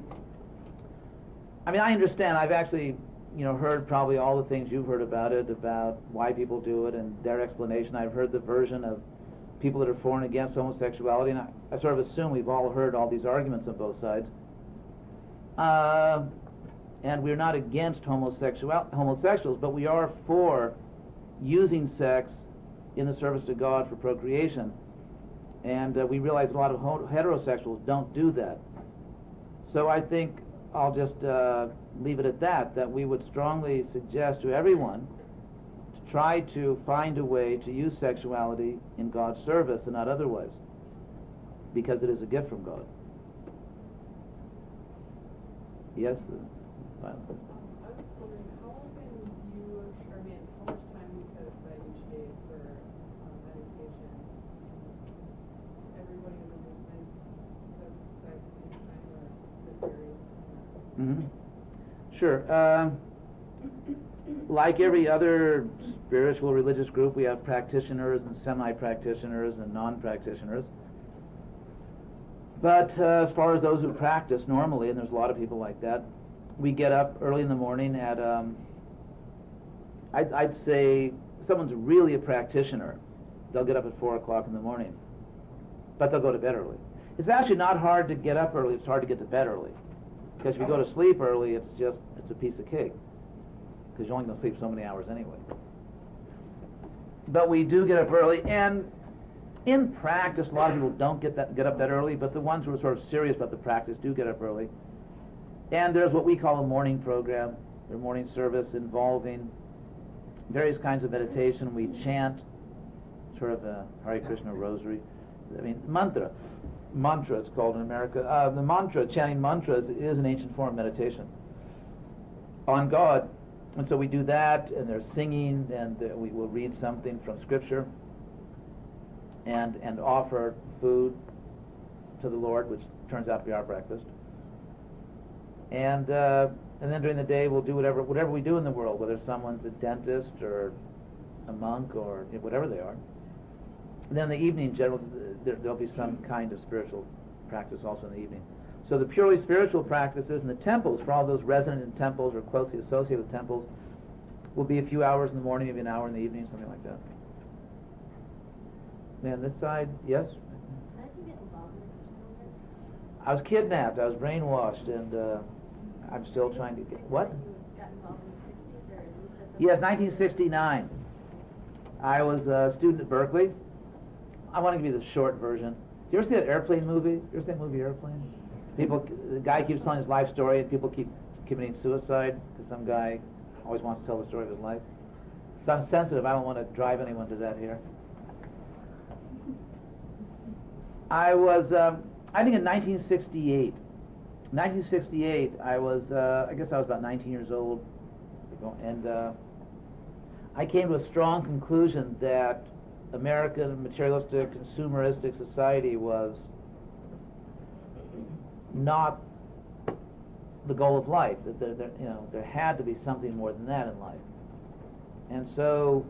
I mean, I understand. I've actually, heard probably all the things you've heard about it, about why people do it and their explanation. I've heard the version of people that are for and against homosexuality, and I sort of assume we've all heard all these arguments on both sides. And we're not against homosexuals, but we are for using sex in the service to God for procreation. And we realize a lot of heterosexuals don't do that. So I think I'll just leave it at that we would strongly suggest to everyone to try to find a way to use sexuality in God's service and not otherwise, because it is a gift from God. Yes? I was wondering, how often do you, how much time do you set aside each day for meditation? Everybody in the movement sets aside the same time, or is it various? Sure. Like every other spiritual religious group, we have practitioners and semi-practitioners and non-practitioners. But as far as those who practice normally, and there's a lot of people like that, we get up early in the morning at, I'd say, if someone's really a practitioner, they'll get up at 4 o'clock in the morning. But they'll go to bed early. It's actually not hard to get up early, it's hard to get to bed early. Because if you go to sleep early, it's a piece of cake. Because you're only going to sleep so many hours anyway. But we do get up early, and in practice, a lot of people don't get up that early, but the ones who are sort of serious about the practice do get up early. And there's what we call a morning program, their morning service involving various kinds of meditation. We chant sort of a Hare Krishna rosary. I mean, mantra it's called in America. The mantra, chanting mantras, is an ancient form of meditation on God. And so we do that, and there's singing, and we will read something from Scripture and offer food to the Lord, which turns out to be our breakfast. And then during the day we'll do whatever we do in the world, whether someone's a dentist or a monk or whatever they are. And then in the evening, generally, there'll be some kind of spiritual practice also in the evening. So the purely spiritual practices in the temples, for all those resident in temples or closely associated with temples, will be a few hours in the morning, maybe an hour in the evening, something like that. Man, this side, yes? How did you get involved in the Christian movement? I was kidnapped. I was brainwashed, and I'm still trying to get... What? You got involved in the 60s, or you said something? Yes, 1969. I was a student at Berkeley. I want to give you the short version. Do you ever see that airplane movie? You ever see that movie Airplane? The guy keeps telling his life story, and people keep committing suicide because some guy always wants to tell the story of his life. So I'm sensitive. I don't want to drive anyone to that here. I was, I think in 1968. 1968, I was, I guess I was about 19 years old, and I came to a strong conclusion that American materialistic, consumeristic society was not the goal of life. That there had to be something more than that in life. And so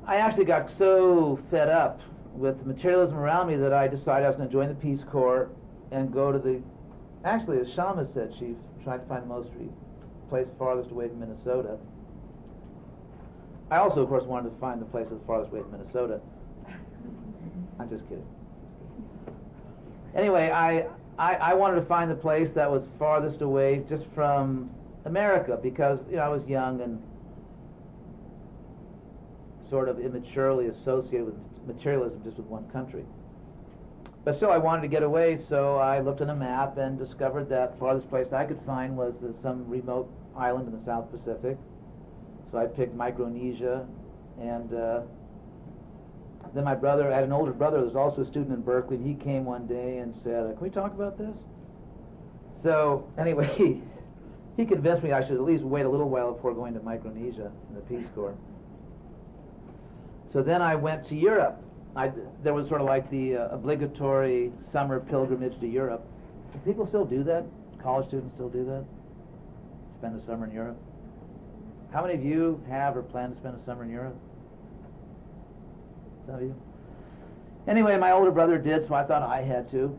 I actually got so fed up with materialism around me that I decided I was going to join the Peace Corps and go to the, actually as Shama said, she tried to find the most place farthest away from Minnesota. I also, of course, wanted to find the place that was farthest away from Minnesota. I'm just kidding. Anyway, I wanted to find the place that was farthest away just from America because I was young and sort of immaturely associated with materialism just with one country. But still, I wanted to get away, so I looked on a map and discovered that the farthest place I could find was some remote island in the South Pacific. So I picked Micronesia, and then my brother, I had an older brother who was also a student in Berkeley, and he came one day and said, can we talk about this? So anyway, he convinced me I should at least wait a little while before going to Micronesia in the Peace Corps. So then I went to Europe. There was sort of like the obligatory summer pilgrimage to Europe. Do people still do that? College students still do that? Spend the summer in Europe? How many of you have or plan to spend a summer in Europe? Some of you? Anyway, my older brother did, so I thought I had to.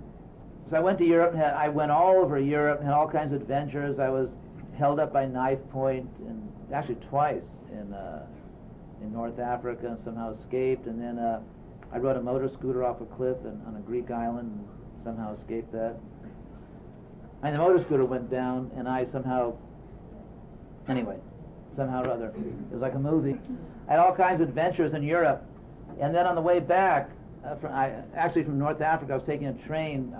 So I went to Europe, and I went all over Europe, had all kinds of adventures. I was held up by knife point, and actually twice in North Africa, and somehow escaped. And then I rode a motor scooter off a cliff on a Greek island, and somehow escaped that. And the motor scooter went down, and I somehow or other, it was like a movie. I had all kinds of adventures in Europe, and then on the way back, from North Africa, I was taking a train.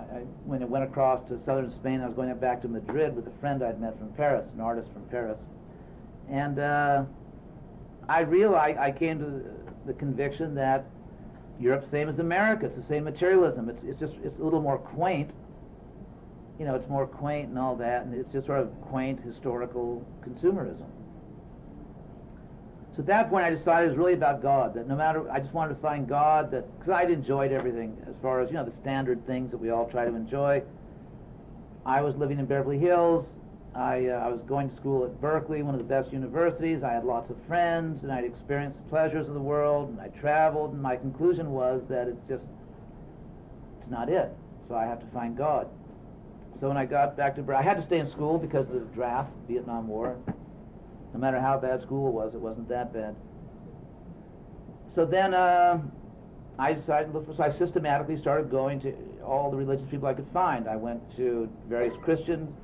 When it went across to southern Spain, I was going back to Madrid with a friend I'd met from Paris, an artist from Paris. And I realized, I came to the conviction that Europe's same as America. It's the same materialism. It's a little more quaint. You know, it's more quaint and all that, and it's just sort of quaint historical consumerism. So at that point, I decided it was really about God. That no matter, I just wanted to find God. Because I'd enjoyed everything as far as the standard things that we all try to enjoy. I was living in Beverly Hills. I was going to school at Berkeley, one of the best universities. I had lots of friends, and I'd experienced the pleasures of the world, and I traveled. And my conclusion was that it's not it. So I have to find God. So when I got back to Berkeley, I had to stay in school because of the draft, Vietnam War. No matter how bad school was, it wasn't that bad. So then I decided to look for, so I systematically started going to all the religious people I could find. I went to various Christian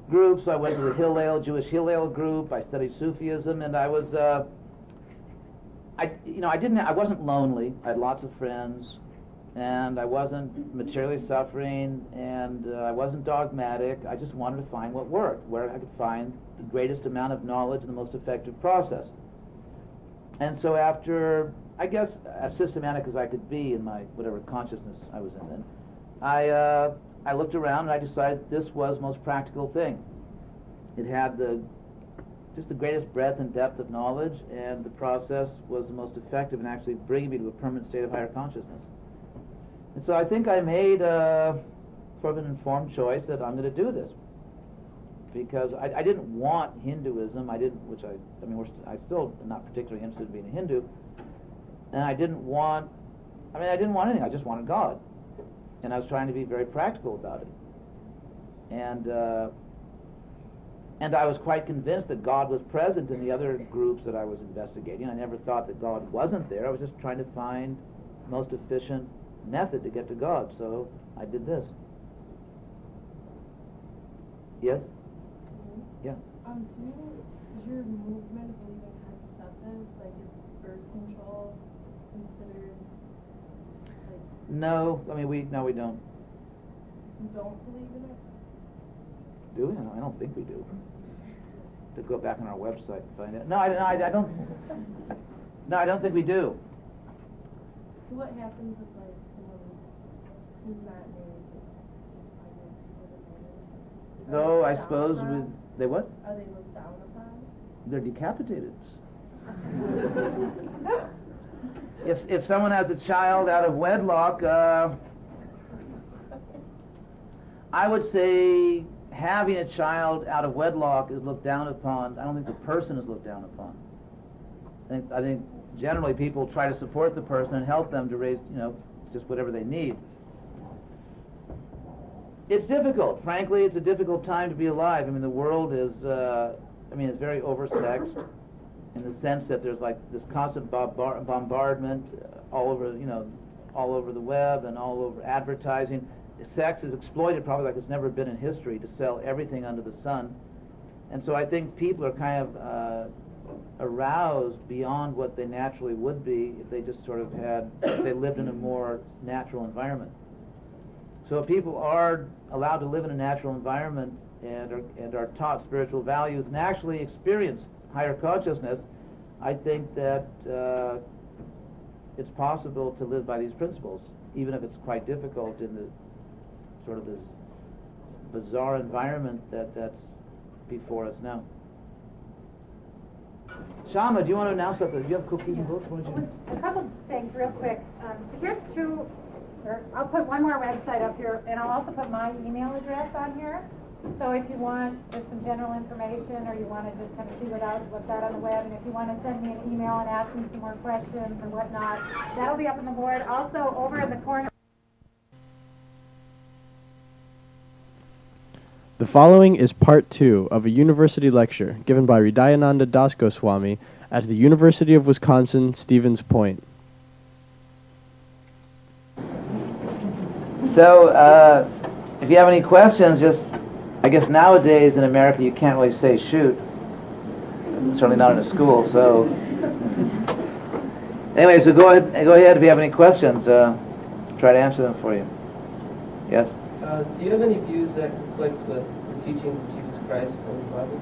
groups. I went to the Jewish Hillel group. I studied Sufism, and I was, I wasn't lonely. I had lots of friends, and I wasn't materially suffering, and I wasn't dogmatic. I just wanted to find what worked, where I could find the greatest amount of knowledge and the most effective process. And so after, I guess, as systematic as I could be in my whatever consciousness I was in then, I looked around and I decided this was the most practical thing. It had just the greatest breadth and depth of knowledge, and the process was the most effective in actually bringing me to a permanent state of higher consciousness. And so I think I made sort of an informed choice that I'm going to do this. Because I didn't want Hinduism, I still am not particularly interested in being a Hindu, and I didn't want anything, I just wanted God. And I was trying to be very practical about it. And I was quite convinced that God was present in the other groups that I was investigating. I never thought that God wasn't there, I was just trying to find the most efficient method to get to God, so I did this. Yes? Yeah. Does your movement believe in contraceptives? Like, is birth control considered, like... No, we don't. You don't believe in it? Do we? I don't think we do. To go back on our website and find out. No, I don't. No, I don't think we do. So what happens if, like, someone who's not married is pregnant? No, I suppose with... They what? Are they looked down upon? They're decapitated. If someone has a child out of wedlock, I would say having a child out of wedlock is looked down upon. I don't think the person is looked down upon. I think generally people try to support the person and help them to raise, just whatever they need. It's difficult. Frankly, it's a difficult time to be alive. The world is, it's very oversexed in the sense that there's like this constant bombardment all over the web and all over advertising. Sex is exploited probably like it's never been in history to sell everything under the sun. And so I think people are kind of aroused beyond what they naturally would be if they just sort of if they lived in a more natural environment. So if people are allowed to live in a natural environment and are taught spiritual values and actually experience higher consciousness, I think that it's possible to live by these principles, even if it's quite difficult in the sort of this bizarre environment that's before us now. Shama, do you want to announce something? Do you have cookies and books? A couple things real quick. Here's two I'll put one more website up here, and I'll also put my email address on here. So if you want just some general information, or you want to just kind of see what's out on the web, and if you want to send me an email and ask me some more questions or whatnot, that'll be up on the board. Also, over in the corner. The following is part 2 of a university lecture given by Hridayananda Das Goswami at the University of Wisconsin, Stevens Point. So, if you have any questions, just, I guess nowadays in America you can't really say shoot. Certainly not in a school, so. Anyway, so go ahead if you have any questions. Try to answer them for you. Yes? Do you have any views that conflict with the teachings of Jesus Christ in the Bible?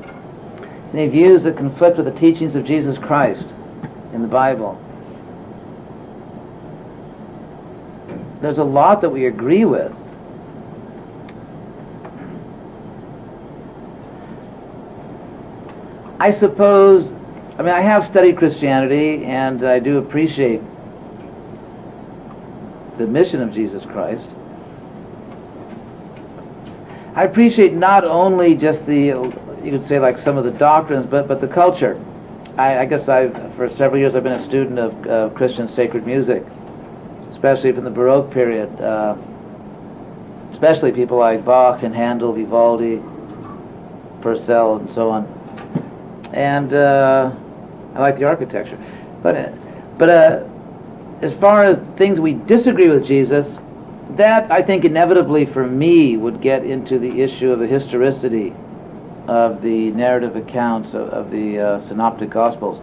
Any views that conflict with the teachings of Jesus Christ in the Bible? There's a lot that we agree with. I suppose, I mean, I have studied Christianity, and I do appreciate the mission of Jesus Christ. I appreciate not only just the, you could say like some of the doctrines, but the culture. I guess for several years I've been a student of Christian sacred music, especially from the Baroque period, especially people like Bach and Handel, Vivaldi, Purcell, and so on. And I like the architecture. But as far as things we disagree with Jesus, that I think inevitably for me would get into the issue of the historicity of the narrative accounts of the synoptic gospels.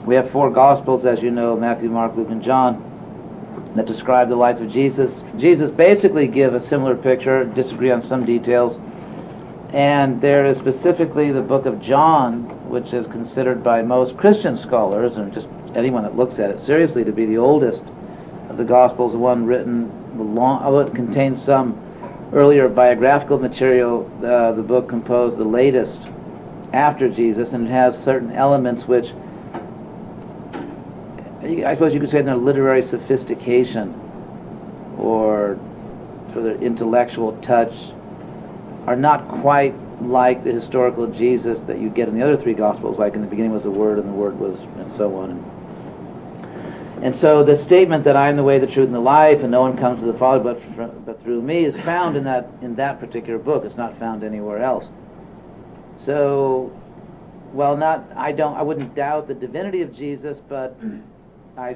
We have 4 gospels, as you know, Matthew, Mark, Luke, and John, that describe the life of Jesus. Jesus basically give a similar picture, disagree on some details. And there is specifically the book of John, which is considered by most Christian scholars, and just anyone that looks at it seriously, to be the oldest of the Gospels, the one written, although it contains some earlier biographical material, the book composed the latest after Jesus, and it has certain elements which, I suppose you could say, in their literary sophistication or for their intellectual touch, are not quite like the historical Jesus that you get in the other 3 Gospels, like in the beginning was the Word, and the Word was, and so on. And so the statement that I am the way, the truth, and the life, and no one comes to the Father but through me, is found in that particular book. It's not found anywhere else. So, well, I wouldn't doubt the divinity of Jesus, but I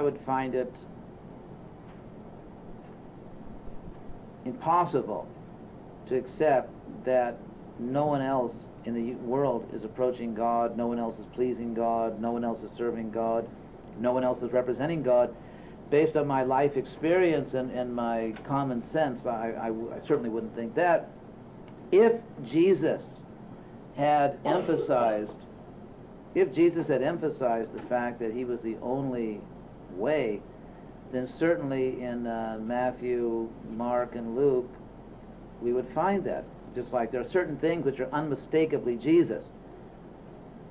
would find it impossible to accept that no one else in the world is approaching God, no one else is pleasing God, no one else is serving God, no one else is representing God. Based on my life experience and my common sense, I certainly wouldn't think that. If Jesus had emphasized the fact that he was the only way, then certainly in Matthew, Mark, and Luke, we would find that. Just like there are certain things which are unmistakably Jesus.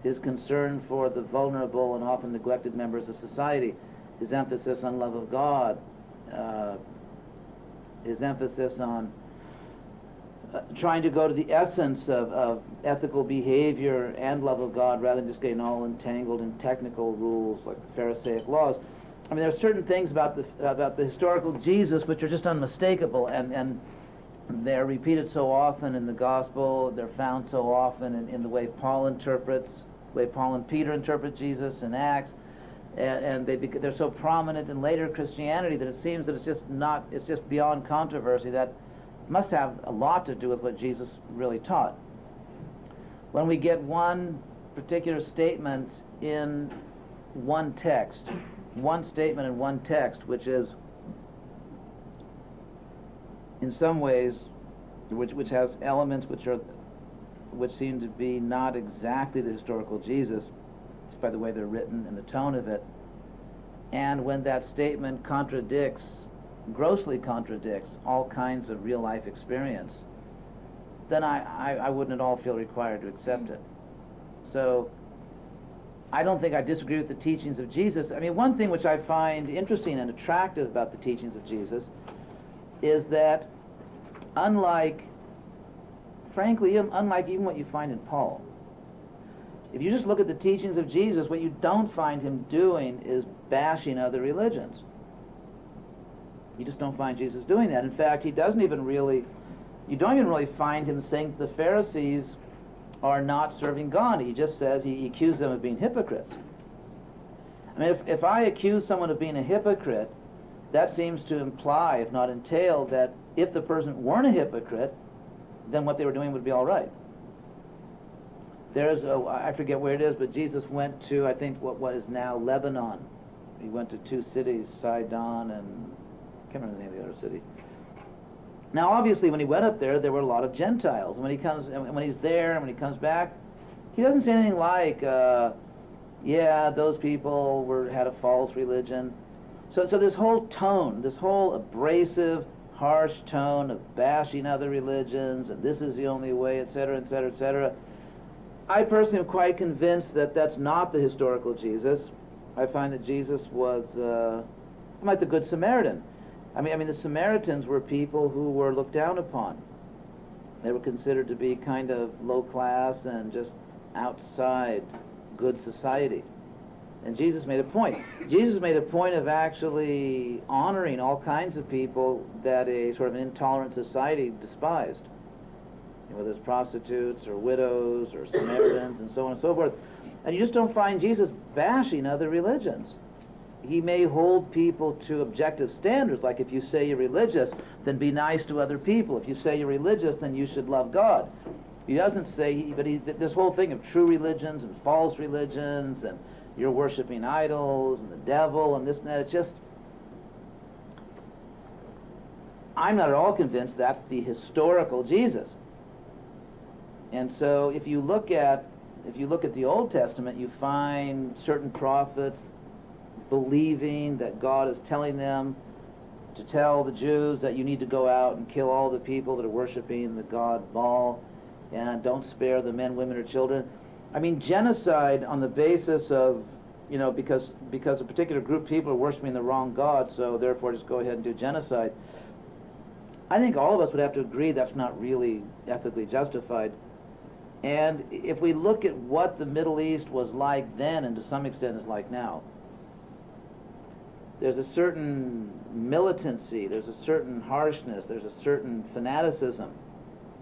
His concern for the vulnerable and often neglected members of society, his emphasis on love of God, his emphasis on trying to go to the essence of ethical behavior and love of God rather than just getting all entangled in technical rules like the Pharisaic laws. I mean, there are certain things about the historical Jesus which are just unmistakable, and they're repeated so often in the gospel, they're found so often in the way Paul interprets, the way Paul and Peter interpret Jesus in Acts, and they're so prominent in later Christianity that it seems that it's just beyond controversy. That must have a lot to do with what Jesus really taught. When we get one particular statement in one text, which is in some ways, which has elements which seem to be not exactly the historical Jesus, just by the way they're written and the tone of it, and when that statement grossly contradicts all kinds of real life experience, then I wouldn't at all feel required to accept it. So I don't think I disagree with the teachings of Jesus. I mean, one thing which I find interesting and attractive about the teachings of Jesus is that frankly, unlike even what you find in Paul, if you just look at the teachings of Jesus, what you don't find him doing is bashing other religions. You just don't find Jesus doing that. In fact, you don't even really find him saying the Pharisees are not serving God. He just says, he accused them of being hypocrites. I mean, if I accuse someone of being a hypocrite, that seems to imply, if not entail, that if the person weren't a hypocrite, then what they were doing would be all right. I forget where it is, but Jesus went to, I think, what is now Lebanon. He went to two cities, Sidon and, I can't remember the name of the other city. Now, obviously, when he went up there were a lot of Gentiles. And when he's there and when he comes back, he doesn't say anything like, yeah, those people had a false religion. So this whole tone, this whole abrasive, harsh tone of bashing other religions, and this is the only way, etc., etc., etc., I personally am quite convinced that that's not the historical Jesus. I find that Jesus was like the Good Samaritan. I mean, the Samaritans were people who were looked down upon. They were considered to be kind of low class and just outside good society. And Jesus made a point. Jesus made a point of actually honoring all kinds of people that a sort of an intolerant society despised. Whether it's prostitutes or widows or Samaritans and so on and so forth. And you just don't find Jesus bashing other religions. He may hold people to objective standards, like if you say you're religious, then be nice to other people. If you say you're religious, then you should love God. He doesn't say, this whole thing of true religions and false religions, and you're worshiping idols and the devil and this and that, it's just, I'm not at all convinced that's the historical Jesus. And so if you look at the Old Testament, you find certain prophets believing that God is telling them to tell the Jews that you need to go out and kill all the people that are worshiping the god Baal, and don't spare the men, women, or children. I mean, genocide on the basis of, because a particular group of people are worshiping the wrong god, so therefore just go ahead and do genocide. I think all of us would have to agree that's not really ethically justified. And if we look at what the Middle East was like then, and to some extent is like now, there's a certain militancy, there's a certain harshness, there's a certain fanaticism.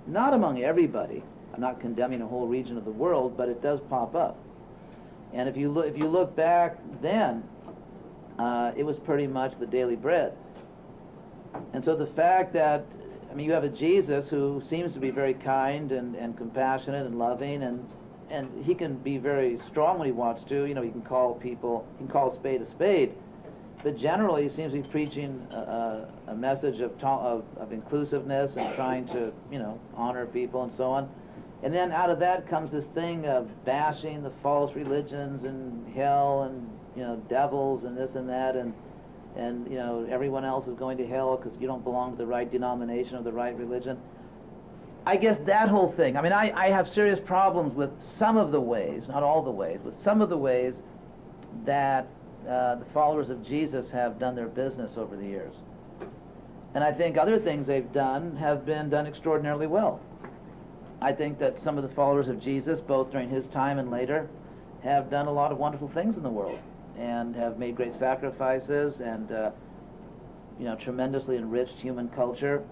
Not among everybody. I'm not condemning a whole region of the world, but it does pop up. And if you look back then, it was pretty much the daily bread. And so the fact that, you have a Jesus who seems to be very kind and compassionate and loving, and he can be very strong when he wants to. He can call a spade a spade. But generally, he seems to be preaching a message of inclusiveness and trying to, honor people and so on. And then out of that comes this thing of bashing the false religions and hell and, devils and this and that, and everyone else is going to hell because you don't belong to the right denomination or the right religion. I guess that whole thing, I have serious problems with some of the ways, not all the ways, but some of the ways that the followers of Jesus have done their business over the years. And I think other things they've done have been done extraordinarily well. I think that some of the followers of Jesus, both during his time and later, have done a lot of wonderful things in the world and have made great sacrifices and tremendously enriched human culture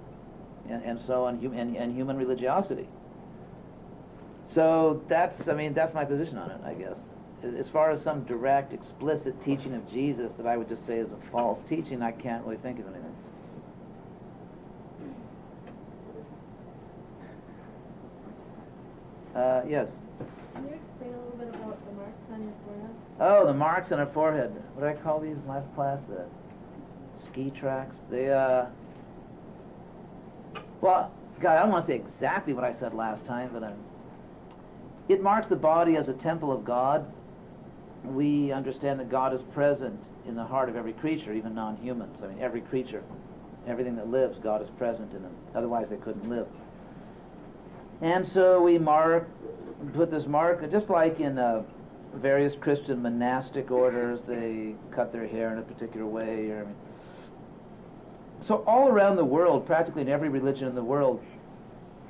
and so on, and human religiosity. So that's my position on it, I guess. As far as some direct, explicit teaching of Jesus that I would just say is a false teaching, I can't really think of anything. Yes? Can you explain a little bit about the marks on your forehead? Oh, the marks on our forehead. What did I call these in last class? The ski tracks. Well, God, I don't want to say exactly what I said last time, but it marks the body as a temple of God. We understand that God is present in the heart of every creature, even non-humans. Every creature, everything that lives, God is present in them. Otherwise, they couldn't live. And so we put this mark, just like in various Christian monastic orders, they cut their hair in a particular way. So all around the world, practically in every religion in the world,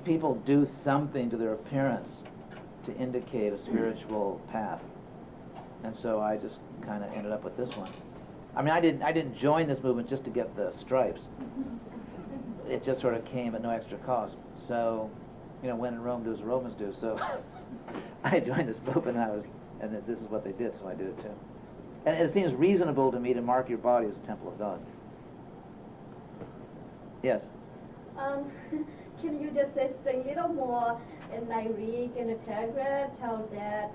people do something to their appearance to indicate a spiritual path. And so I just kind of ended up with this one. I mean, I didn't join this movement just to get the stripes. It just sort of came at no extra cost. So, when in Rome, do as the Romans do. So I joined this movement, and this is what they did, so I did it too. And it seems reasonable to me to mark your body as a temple of God. Yes? Can you just explain a little more? In my read in the paragraph, tell that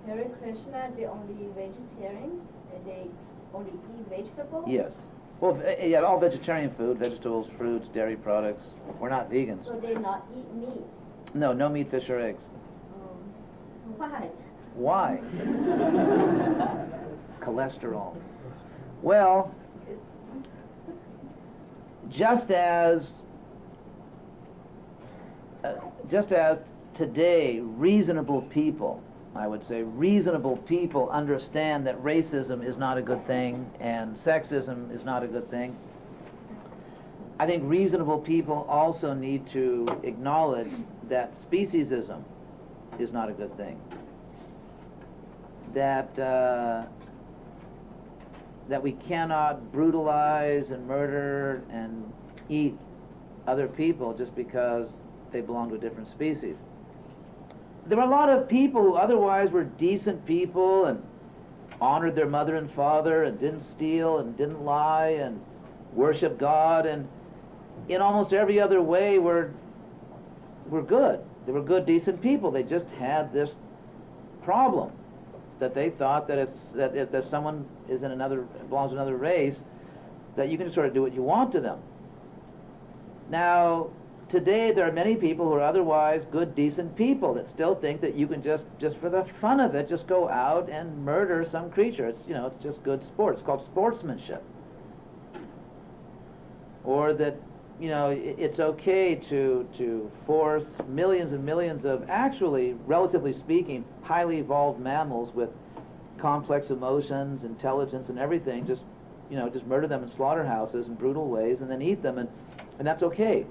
Hare Krishna, they only vegetarian, and they only eat vegetables? Yes. Well, yeah, all vegetarian food, vegetables, fruits, dairy products. We're not vegans. So they not eat meat? No meat, fish, or eggs. Why? Why? Cholesterol. Well, just as today reasonable people, I would say reasonable people understand that racism is not a good thing and sexism is not a good thing, I think reasonable people also need to acknowledge that speciesism is not a good thing. That we cannot brutalize and murder and eat other people just because they belong to a different species. There were a lot of people who otherwise were decent people and honored their mother and father and didn't steal and didn't lie and worshiped God, and in almost every other way were good. They were good, decent people. They just had this problem that they thought that if someone belongs to another race, that you can just sort of do what you want to them. Now, today there are many people who are otherwise good, decent people that still think that you can just for the fun of it, just go out and murder some creature. It's just good sport. It's called sportsmanship. Or that it's okay to force millions and millions of actually, relatively speaking, highly evolved mammals with complex emotions, intelligence, and everything, just murder them in slaughterhouses in brutal ways and then eat them, and that's okay.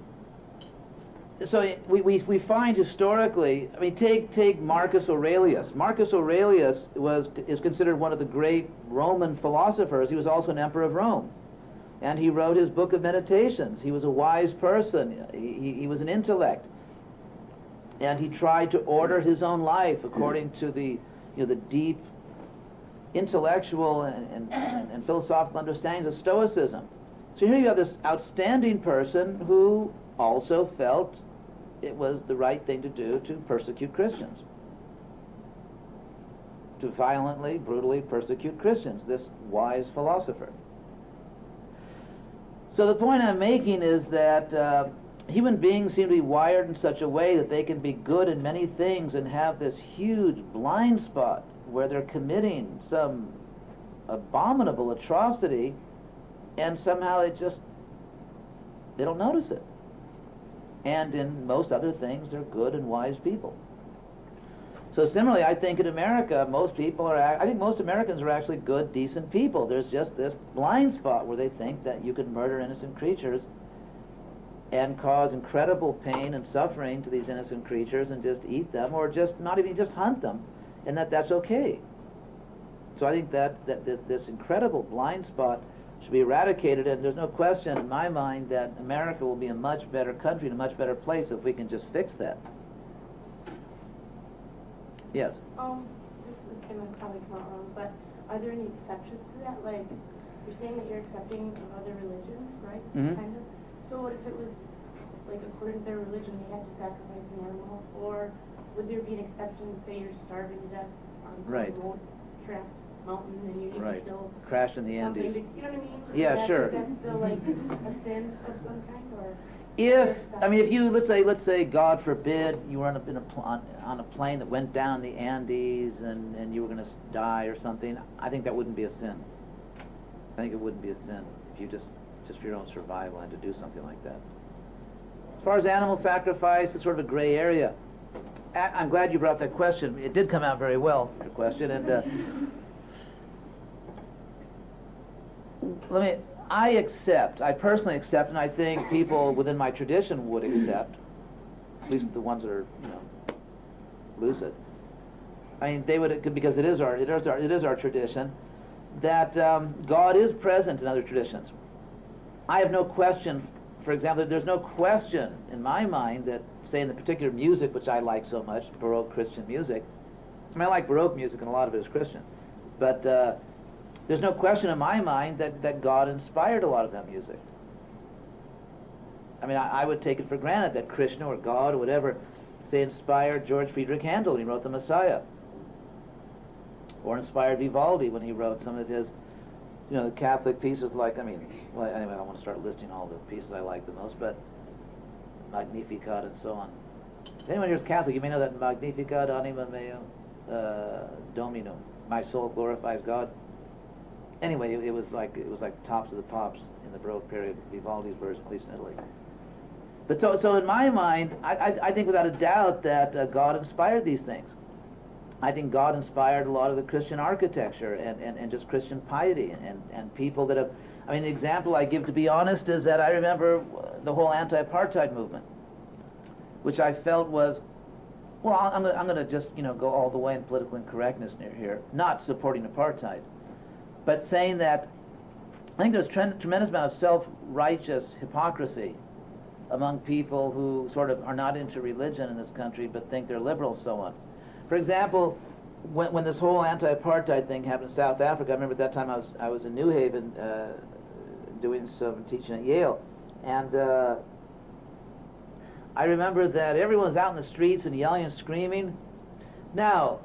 So we find historically, take Marcus Aurelius. Marcus Aurelius is considered one of the great Roman philosophers. He was also an emperor of Rome. And he wrote his book of meditations. He was a wise person. He was an intellect. And he tried to order his own life according to the deep intellectual and philosophical understandings of Stoicism. So here you have this outstanding person who also felt it was the right thing to do to persecute Christians. To violently, brutally persecute Christians, this wise philosopher. So the point I'm making is that human beings seem to be wired in such a way that they can be good in many things and have this huge blind spot where they're committing some abominable atrocity, and somehow they don't notice it. And in most other things, they're good and wise people. So similarly, I think in America, most Americans are actually good, decent people. There's just this blind spot where they think that you can murder innocent creatures and cause incredible pain and suffering to these innocent creatures and just eat them, or just not even just hunt them, and that's okay. So I think that this incredible blind spot should be eradicated, and there's no question in my mind that America will be a much better country and a much better place if we can just fix that. Yes? This is going to probably come out wrong, but are there any exceptions to that? Like, you're saying that you're accepting of other religions, right? Mm-hmm. Kind of. So what if it was, like, according to their religion, they had to sacrifice an animal? Or would there be an exception, say you're starving to death on some remote trapped mountain and you need to kill Crash in the something Andes. you know what I mean? Yeah, sure. Is that still, like, a sin of some kind, or? If you, let's say, God forbid, you were on a plane that went down the Andes and you were going to die or something, I think that wouldn't be a sin. I think it wouldn't be a sin if you just for your own survival had to do something like that. As far as animal sacrifice, it's sort of a gray area. I'm glad you brought that question. It did come out very well, your question, and I personally accept, and I think people within my tradition would accept, at least the ones that are, lucid. I mean, they would, because it is our tradition, that God is present in other traditions. I have no question, for example, there's no question in my mind that, say, in the particular music which I like so much, Baroque Christian music, I mean, I like Baroque music and a lot of it is Christian, but there's no question in my mind that God inspired a lot of that music. I mean, I would take it for granted that Krishna or God or whatever, say, inspired George Friedrich Handel when he wrote the Messiah, or inspired Vivaldi when he wrote some of his, the Catholic pieces like, anyway, I don't want to start listing all the pieces I like the most, but Magnificat and so on. If anyone here is Catholic, you may know that Magnificat anima meum Dominum, my soul glorifies God. Anyway, it was like tops of the pops in the Baroque period, Vivaldi's version, at least in Italy. But so in my mind, I think without a doubt that God inspired these things. I think God inspired a lot of the Christian architecture and just Christian piety and people that have, an example I give, to be honest, is that I remember the whole anti-apartheid movement, which I felt was, well, I'm going to just, go all the way in political incorrectness here, not supporting apartheid, but saying that I think there's tremendous amount of self-righteous hypocrisy among people who sort of are not into religion in this country but think they're liberal and so on. For example, when this whole anti-apartheid thing happened in South Africa, I remember at that time I was in New Haven doing some teaching at Yale, and I remember that everyone was out in the streets and yelling and screaming. Now,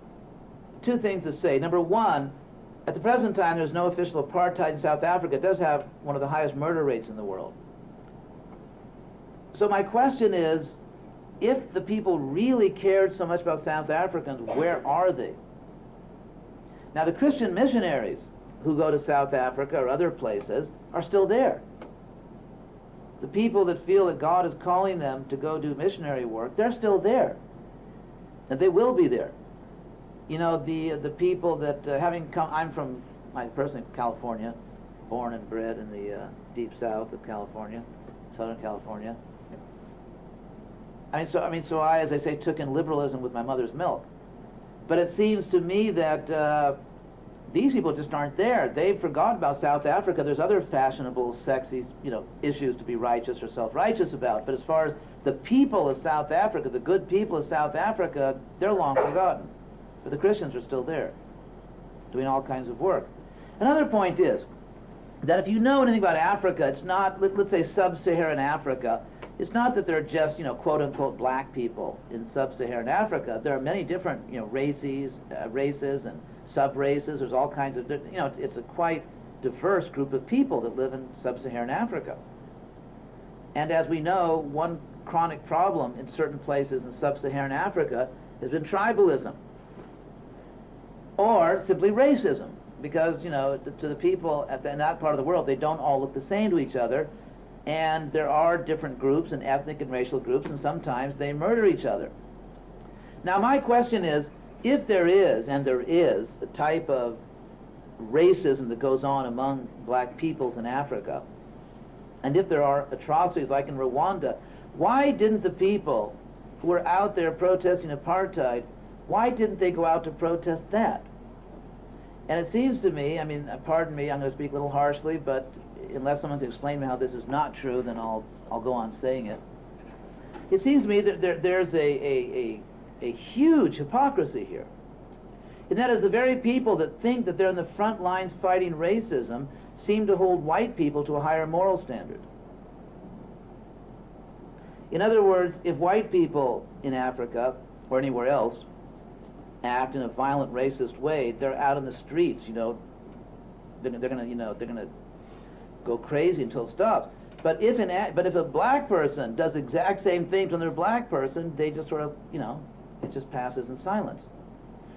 two things to say. Number one, at the present time there's no official apartheid in South Africa. It does have one of the highest murder rates in the world. So my question is, if the people really cared so much about South Africans, where are they? Now, the Christian missionaries who go to South Africa or other places are still there. The people that feel that God is calling them to go do missionary work, they're still there. And they will be there. The people that having come, I'm personally from California, born and bred in the deep south of California, Southern California. So I, as I say, took in liberalism with my mother's milk. But it seems to me that these people just aren't there. They've forgotten about South Africa. There's other fashionable, sexy, issues to be righteous or self-righteous about. But as far as the people of South Africa, the good people of South Africa, they're long forgotten. But the Christians are still there, doing all kinds of work. Another point is that if you know anything about Africa, it's not, let's say sub-Saharan Africa, it's not that there are just, quote-unquote black people in sub-Saharan Africa. There are many different, races and sub-races. There's all kinds of, it's a quite diverse group of people that live in sub-Saharan Africa. And as we know, one chronic problem in certain places in sub-Saharan Africa has been tribalism, or simply racism, because, to the people in that part of the world, they don't all look the same to each other. And there are different groups, and ethnic and racial groups, and sometimes they murder each other. Now my question is, if there is, and there is, a type of racism that goes on among black peoples in Africa, and if there are atrocities like in Rwanda, why didn't the people who were out there protesting apartheid, why didn't they go out to protest that? And it seems to me, pardon me, I'm going to speak a little harshly, but unless someone can explain to me how this is not true, then I'll go on saying it. It seems to me that there's a huge hypocrisy here. And that is, the very people that think that they're in the front lines fighting racism seem to hold white people to a higher moral standard. In other words, if white people in Africa or anywhere else act in a violent racist way, they're out in the streets, they're going to go crazy until it stops. But if a black person does the exact same things when they're a black person, they just sort of, it just passes in silence.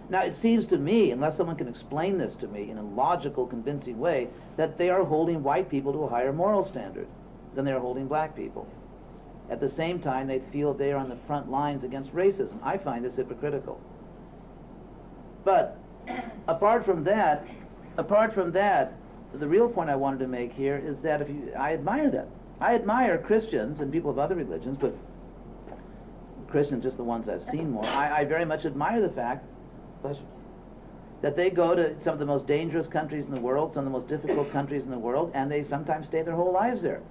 Now it seems to me, unless someone can explain this to me in a logical, convincing way, that they are holding white people to a higher moral standard than they are holding black people. At the same time, they feel they are on the front lines against racism. I find this hypocritical. But apart from that, the real point I wanted to make here is that I admire that. I admire Christians and people of other religions, but Christians just the ones I've seen more. I very much admire the fact that they go to some of the most dangerous countries in the world, some of the most difficult countries in the world, and they sometimes stay their whole lives there.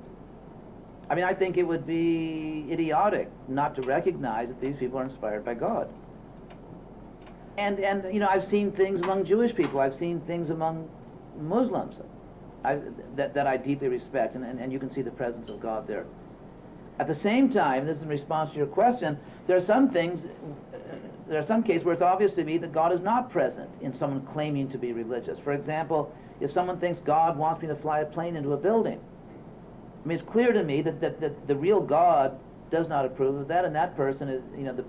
I mean, I think it would be idiotic not to recognize that these people are inspired by God. And you know, I've seen things among Jewish people, I've seen things among Muslims that I deeply respect, and you can see the presence of God there. At the same time, this is in response to your question, there are some cases where it's obvious to me that God is not present in someone claiming to be religious. For example, if someone thinks God wants me to fly a plane into a building, I mean, it's clear to me that the real God does not approve of that, and that person is, you know,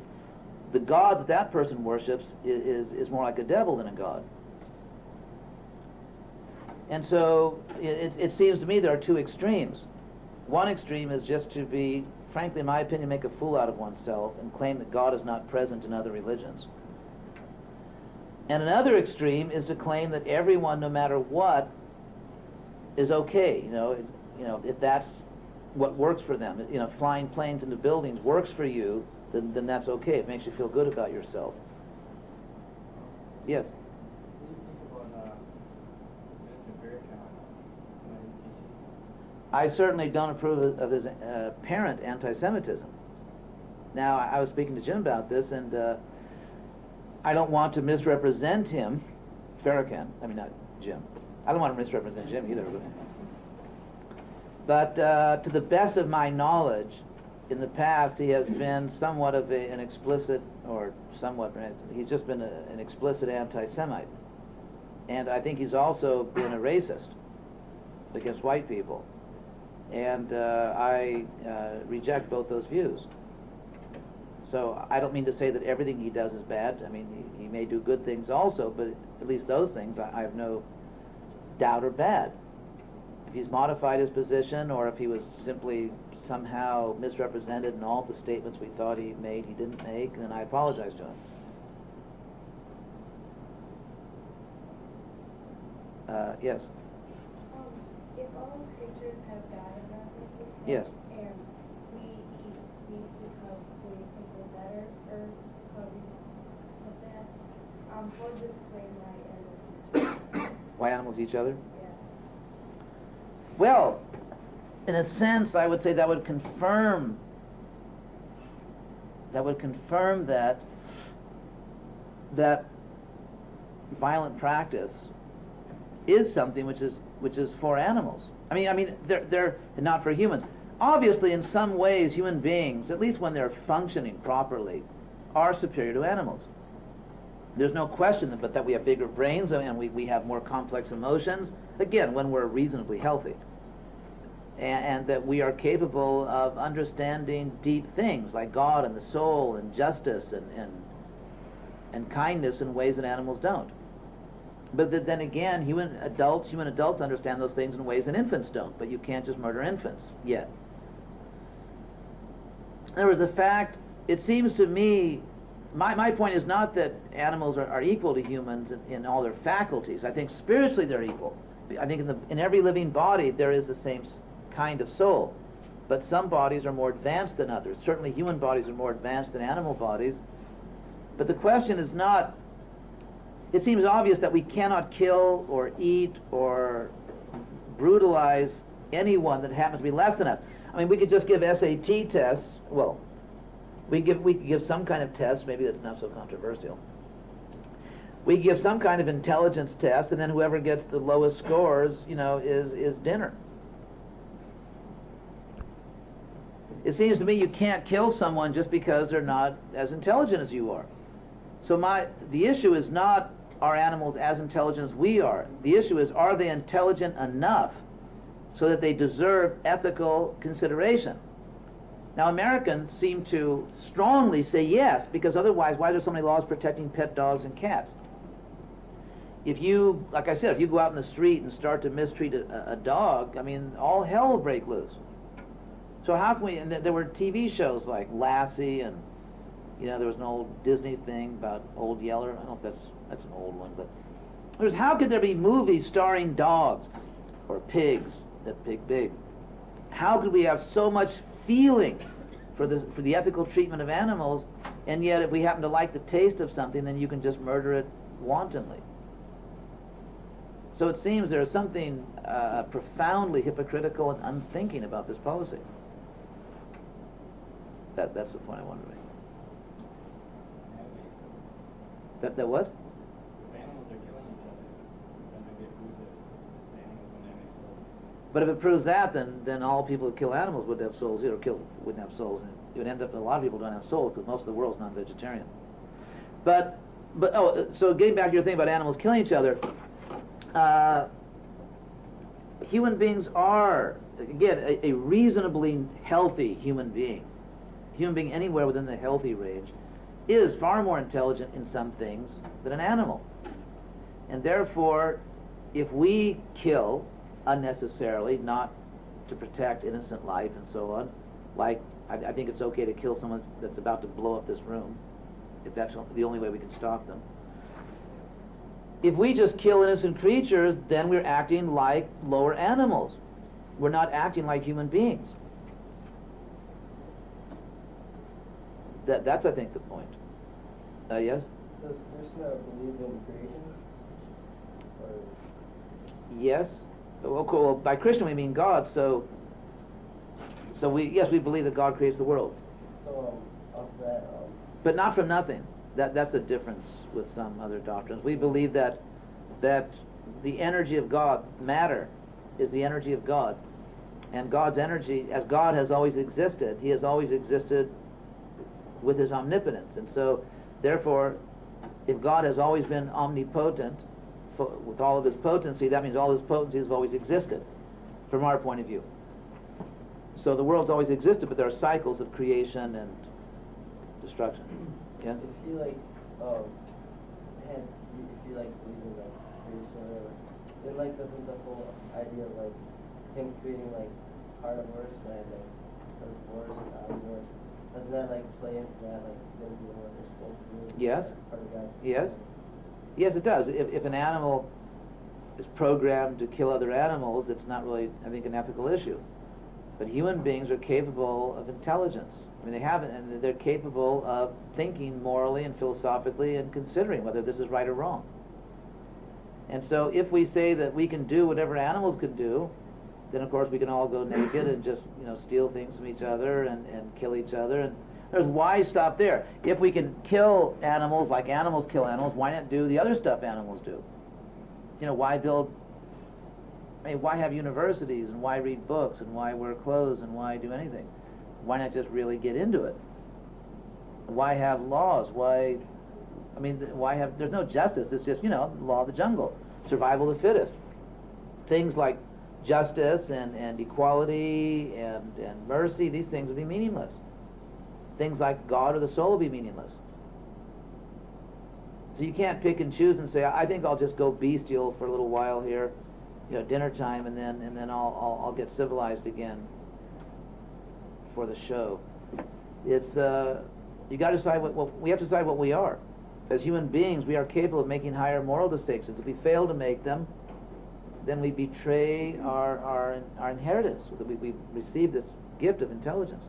the God that person worships is more like a devil than a God. And so it seems to me there are two extremes. One extreme is just to be, frankly, in my opinion, make a fool out of oneself and claim that God is not present in other religions. And another extreme is to claim that everyone, no matter what, is okay. You know, if that's what works for them, you know, flying planes into buildings works for you, then that's okay. It makes you feel good about yourself. Yes. I certainly don't approve of his apparent anti-Semitism. Now, I was speaking to Jim about this, and I don't want to misrepresent him, Farrakhan. I mean, not Jim. I don't want to misrepresent Jim either. But to the best of my knowledge, in the past, he has been somewhat of an explicit, or somewhat, he's just been an explicit anti-Semite. And I think he's also been a racist against white people. And I reject both those views. So I don't mean to say that everything he does is bad. I mean, he may do good things also, but at least those things I have no doubt are bad. If he's modified his position, or if he was simply somehow misrepresented in all the statements we thought he made he didn't make, then I apologize to him. Yes. If all creatures have God in them, Yes. and we eat meat because we think we're better, or because of that, how does it explain why animals? Why animals eat each other? Yeah. Well, in a sense, I would say that would confirm that violent practice is something which is for animals. I mean, they're not for humans. Obviously, in some ways, human beings, at least when they're functioning properly, are superior to animals. There's no question but that we have bigger brains and we have more complex emotions, again, when we're reasonably healthy. And that we are capable of understanding deep things like God and the soul and justice and kindness in ways that animals don't. But then again, human adults understand those things in ways that infants don't. But you can't just murder infants yet. In other words, the fact, it seems to me, my point is not that animals are equal to humans in all their faculties. I think spiritually they're equal. I think in every living body there is the same kind of soul. But some bodies are more advanced than others. Certainly human bodies are more advanced than animal bodies. But the question is not, it seems obvious that we cannot kill or eat or brutalize anyone that happens to be less than us. I mean, we could just give SAT tests. Well, we could give some kind of test. Maybe that's not so controversial. We give some kind of intelligence test, and then whoever gets the lowest scores, is dinner. It seems to me you can't kill someone just because they're not as intelligent as you are. So the issue is not, are animals as intelligent as we are? The issue is, are they intelligent enough so that they deserve ethical consideration? Now, Americans seem to strongly say yes, because otherwise, why are there so many laws protecting pet dogs and cats? If you, like I said, if you go out in the street and start to mistreat a dog, I mean, all hell will break loose. So how can we, and there were TV shows like Lassie, and there was an old Disney thing about Old Yeller. I don't know if that's an old one, but there's, how could there be movies starring dogs or pigs, that big? How could we have so much feeling for the ethical treatment of animals, and yet if we happen to like the taste of something, then you can just murder it wantonly? So it seems there is something profoundly hypocritical and unthinking about this policy. That's the point I wanted to make. That what? If animals are killing each other, then maybe it proves that animals don't have any souls. But if it proves that, then all people who kill animals would have souls, wouldn't have souls, and it would end up that a lot of people don't have souls because most of the world's non-vegetarian. But so getting back to your thing about animals killing each other, human beings are, again, a reasonably healthy human being anywhere within the healthy range, is far more intelligent in some things than an animal. And therefore, if we kill unnecessarily, not to protect innocent life and so on, like I think it's okay to kill someone that's about to blow up this room, if that's the only way we can stop them. If we just kill innocent creatures, then we're acting like lower animals. We're not acting like human beings. That's, I think, the point. Yes? Does Krishna believe in creation? Or Yes. Well, by Krishna we mean God, so we believe that God creates the world. so of that, But not from nothing. That's a difference with some other doctrines. We believe that the energy of God, matter, is the energy of God. And God's energy, as God has always existed, He has always existed with His omnipotence. And so, therefore, if God has always been omnipotent, with all of His potency, that means all His potency has always existed, from our point of view. So the world's always existed, but there are cycles of creation and destruction. Yeah? if you like, if you like believe in like creation or whatever, then like doesn't the whole idea of like Him creating like carnivores and like herbivores and omnivores, doesn't that like play into that, like them doing what they're supposed to do? Yes. Part of God's Yes. plan? Yes, it does. If an animal is programmed to kill other animals, it's not really, I think, an ethical issue. But human beings are capable of intelligence. I mean, and they're capable of thinking morally and philosophically and considering whether this is right or wrong. And so if we say that we can do whatever animals could do, then of course we can all go naked and just, steal things from each other and kill each other. And why stop there? If we can kill animals like animals kill animals, why not do the other stuff animals do? Why have universities, and why read books, and why wear clothes, and why do anything? Why not just really get into it? Why have laws? There's no justice. It's just, the law of the jungle, survival of the fittest. Things like justice and equality and mercy, these things would be meaningless. Things like God or the soul would be meaningless. So you can't pick and choose and say, I think I'll just go bestial for a little while here, dinner time, and then I'll get civilized again for the show. It's you got to decide we have to decide what we are. As human beings, we are capable of making higher moral distinctions. If we fail to make them, then we betray our inheritance. We receive this gift of intelligence.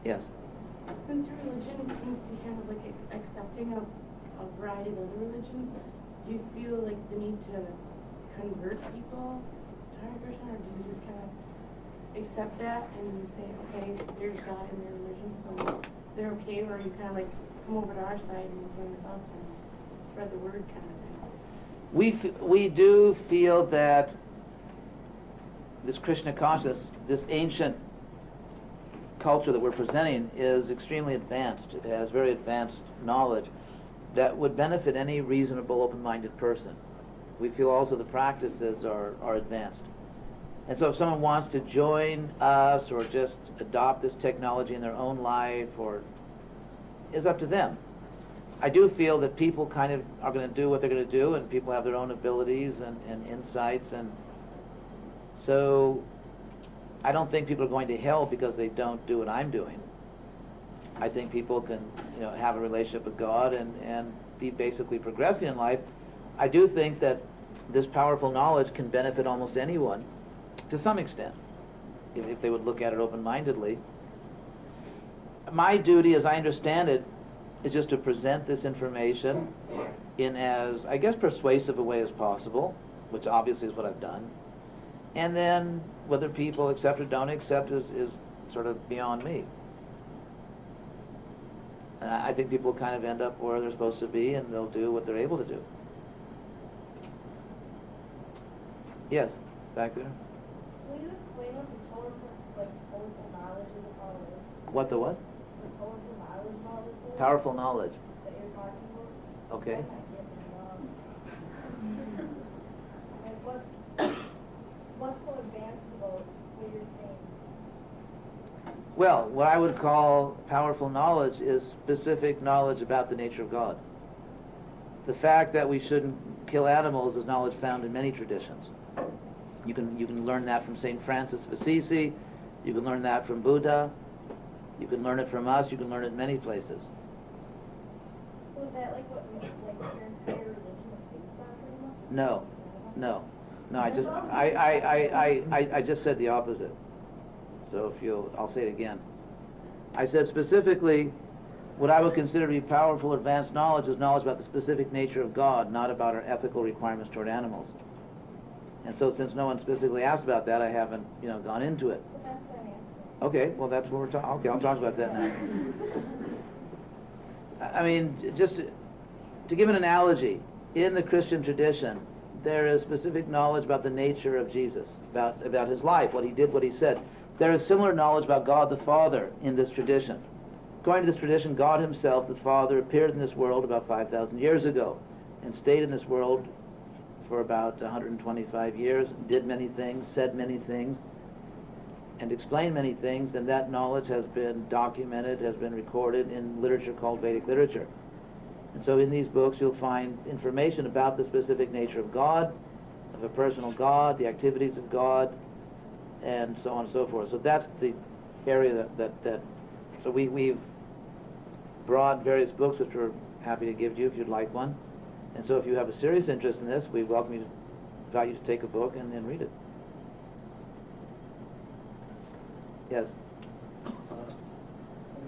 Yes. Since your religion seems to be kind of like accepting of a variety of other religions, do you feel like the need to convert people to Hare Krishna, or do you just kind of accept that and you say, okay, there's God in their religion, so they're okay, or you kind of like come over to our side and join with us and spread the word kind of thing? We do feel that this Krishna consciousness, this ancient culture that we're presenting, is extremely advanced. It has very advanced knowledge that would benefit any reasonable, open-minded person. We feel also the practices are advanced. And so if someone wants to join us or just adopt this technology in their own life, or is up to them. I do feel that people kind of are going to do what they're going to do, and people have their own abilities and insights, and so I don't think people are going to hell because they don't do what I'm doing. I think people can, have a relationship with God and be basically progressing in life. I do think that this powerful knowledge can benefit almost anyone to some extent, if they would look at it open-mindedly. My duty, as I understand it, is just to present this information in as, I guess, persuasive a way as possible, which obviously is what I've done. And then whether people accept or don't accept is sort of beyond me. I think people kind of end up where they're supposed to be, and they'll do what they're able to do. Yes, back there. Will you explain what the powerful knowledge is about? What the what? The powerful knowledge is? Powerful knowledge. That you're talking about? Okay. Like what's so advanced about what you're saying? Well, what I would call powerful knowledge is specific knowledge about the nature of God. The fact that we shouldn't kill animals is knowledge found in many traditions. You can learn that from St. Francis of Assisi, you can learn that from Buddha, you can learn it from us, you can learn it in many places. So is that like what your entire religion is based on pretty much? No, I just said the opposite. So I'll say it again. I said specifically, what I would consider to be powerful advanced knowledge is knowledge about the specific nature of God, not about our ethical requirements toward animals. And so since no one specifically asked about that, I haven't, gone into it. But that's what I'm asking. Okay, well that's what we're talking, okay, I'll talk about that now. I mean, just to give an analogy, in the Christian tradition, there is specific knowledge about the nature of Jesus, about his life, what he did, what he said. There is similar knowledge about God the Father in this tradition. According to this tradition, God himself, the Father, appeared in this world about 5,000 years ago and stayed in this world for about 125 years, did many things, said many things, and explained many things, and that knowledge has been documented, has been recorded in literature called Vedic literature. And so in these books you'll find information about the specific nature of God, of a personal God, the activities of God, and so on and so forth. So that's the area that so we've brought various books which we're happy to give to you if you'd like one. And so if you have a serious interest in this, we welcome you, invite you to take a book and read it. Yes? In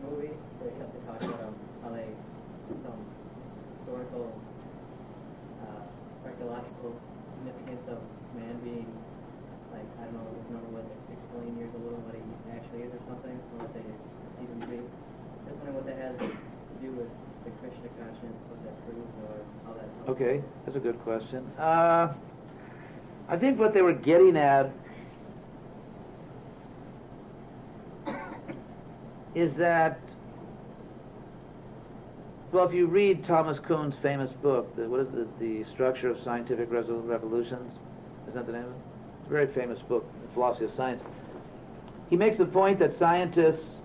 the movie, they kept talking about how they, some historical, archaeological significance of man being, like, I don't know, remember what, 6 billion years old, what he actually is or something, or what they see him be. Just wondering what that has to do with the Krishna consciousness, what that proves, or how that helps. Okay, that's a good question. I think what they were getting at is that, well, if you read Thomas Kuhn's famous book, what is the Structure of Scientific Revolutions? Isn't that the name of it? It's a very famous book, The Philosophy of Science. He makes the point that scientists,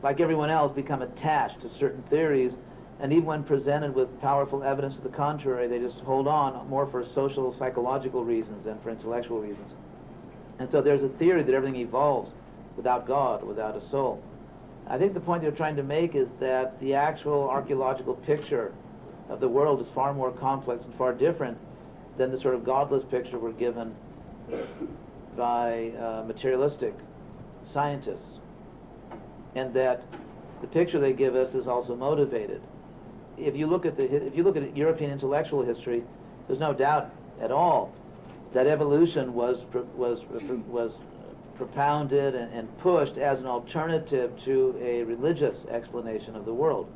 like everyone else, become attached to certain theories, and even when presented with powerful evidence to the contrary, they just hold on more for social, psychological reasons than for intellectual reasons. And so there's a theory that everything evolves without God, without a soul. I think the point they're trying to make is that the actual archaeological picture of the world is far more complex and far different than the sort of godless picture we're given by materialistic scientists. and that the picture they give us is also motivated. If you look at European intellectual history, there's no doubt at all that evolution was propounded and pushed as an alternative to a religious explanation of the world.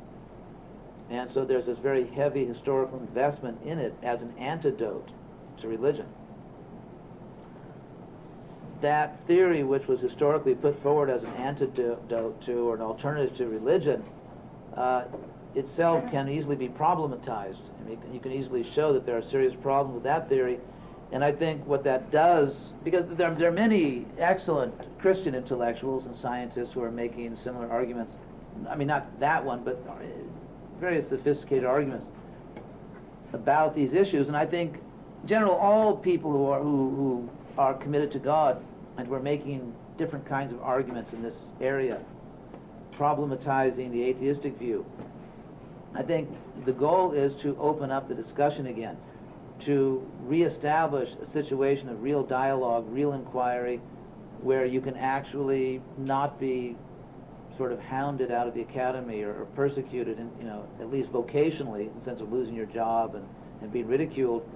And so there's this very heavy historical investment in it as an antidote to religion. That theory, which was historically put forward as an antidote to or an alternative to religion, itself can easily be problematized. I mean, you can easily show that there are serious problems with that theory. And I think what that does, because there are many excellent Christian intellectuals and scientists who are making similar arguments. I mean, not that one, but very sophisticated arguments about these issues. And I think, in general, all people who are committed to God and who are making different kinds of arguments in this area, problematizing the atheistic view, I think the goal is to open up the discussion again, to reestablish a situation of real dialogue, real inquiry, where you can actually not be sort of hounded out of the academy or persecuted, in, at least vocationally, in the sense of losing your job and being ridiculed,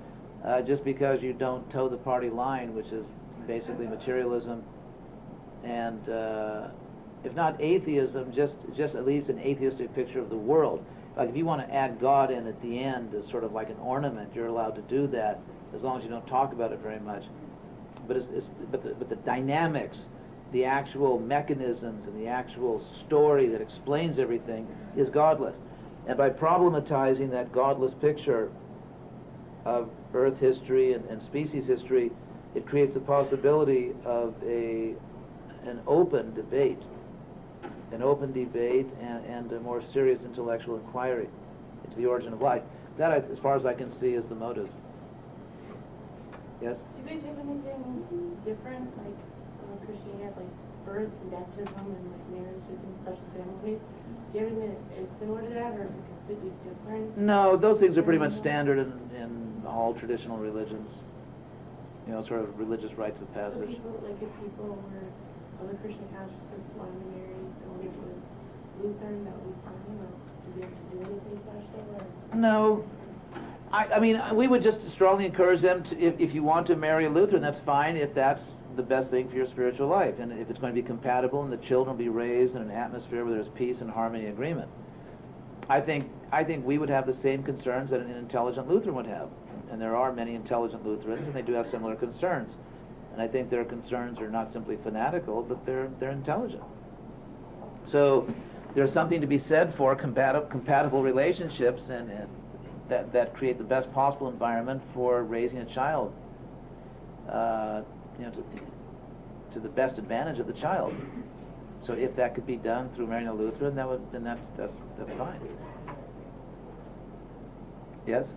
just because you don't toe the party line, which is basically materialism and, if not atheism, just at least an atheistic picture of the world. Like if you want to add God in at the end as sort of like an ornament, you're allowed to do that as long as you don't talk about it very much. But the dynamics, the actual mechanisms, and the actual story that explains everything is godless. And by problematizing that godless picture of Earth history and species history, it creates the possibility of an open debate. An open debate and a more serious intellectual inquiry into the origin of life. That, as far as I can see, is the motive. Yes? Do you guys have anything different, like Christianity, like birth and baptism and like marriages and special ceremonies? Do you have anything that is similar to that, or is it completely different? No, those things are pretty much standard in all traditional religions. Sort of religious rites of passage. So if people were of the Christian consciousness wanted to marry someone who was Lutheran, that would be fine, or do they have to do anything special? Or? No. I mean, we would just strongly encourage them to, if you want to marry a Lutheran, that's fine, if that's the best thing for your spiritual life, and if it's going to be compatible and the children will be raised in an atmosphere where there's peace and harmony and agreement. I think we would have the same concerns that an intelligent Lutheran would have. And there are many intelligent Lutherans, and they do have similar concerns. And I think their concerns are not simply fanatical, but they're intelligent. So there's something to be said for compatible relationships and that create the best possible environment for raising a child, to the best advantage of the child. So if that could be done through marrying a Lutheran, that's fine. Yes?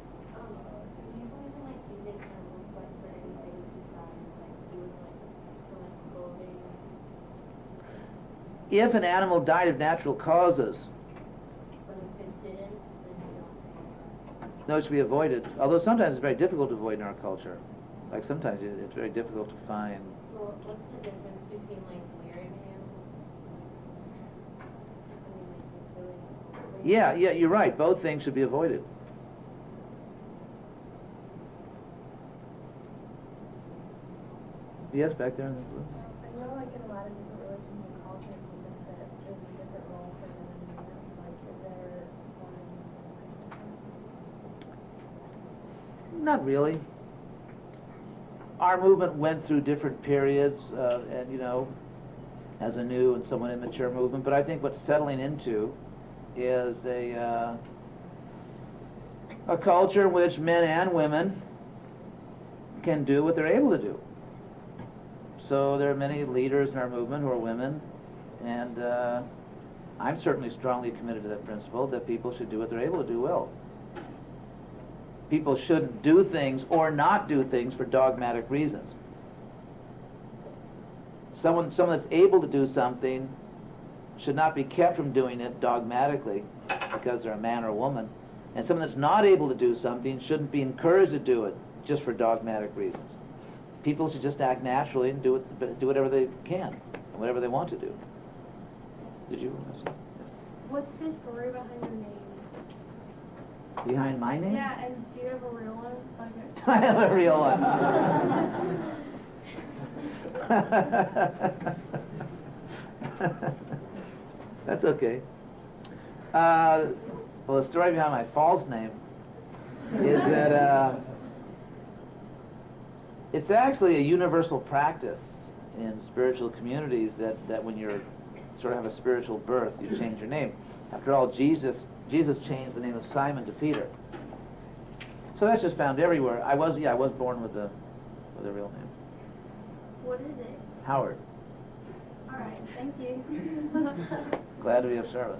If an animal died of natural causes, no, it should be avoided. Although sometimes it's very difficult to avoid in our culture. Like sometimes it's very difficult to find. So what's the difference between like marrying animals? Yeah, you're right. Both things should be avoided. Yes, back there in the blue. I know like in a lot of different religions and cultures, that there's a different role for men and women. Like, is there one? Not really. Our movement went through different periods, and as a new and somewhat immature movement. But I think what's settling into is a culture in which men and women can do what they're able to do. So there are many leaders in our movement who are women, and I'm certainly strongly committed to that principle that people should do what they're able to do well. People shouldn't do things or not do things for dogmatic reasons. Someone that's able to do something should not be kept from doing it dogmatically because they're a man or a woman. And someone that's not able to do something shouldn't be encouraged to do it just for dogmatic reasons. People should just act naturally and do whatever they can, whatever they want to do. Did you want to say? What's the story behind your name? Behind my name? Yeah, and do you have a real one? Like I have a real one. That's okay. Well, the story behind my false name is that it's actually a universal practice in spiritual communities that when you're sort of have a spiritual birth, you change your name. After all, Jesus changed the name of Simon to Peter. So that's just found everywhere. I was born with a real name. what is it? Howard. All right, thank you. Glad to be of service.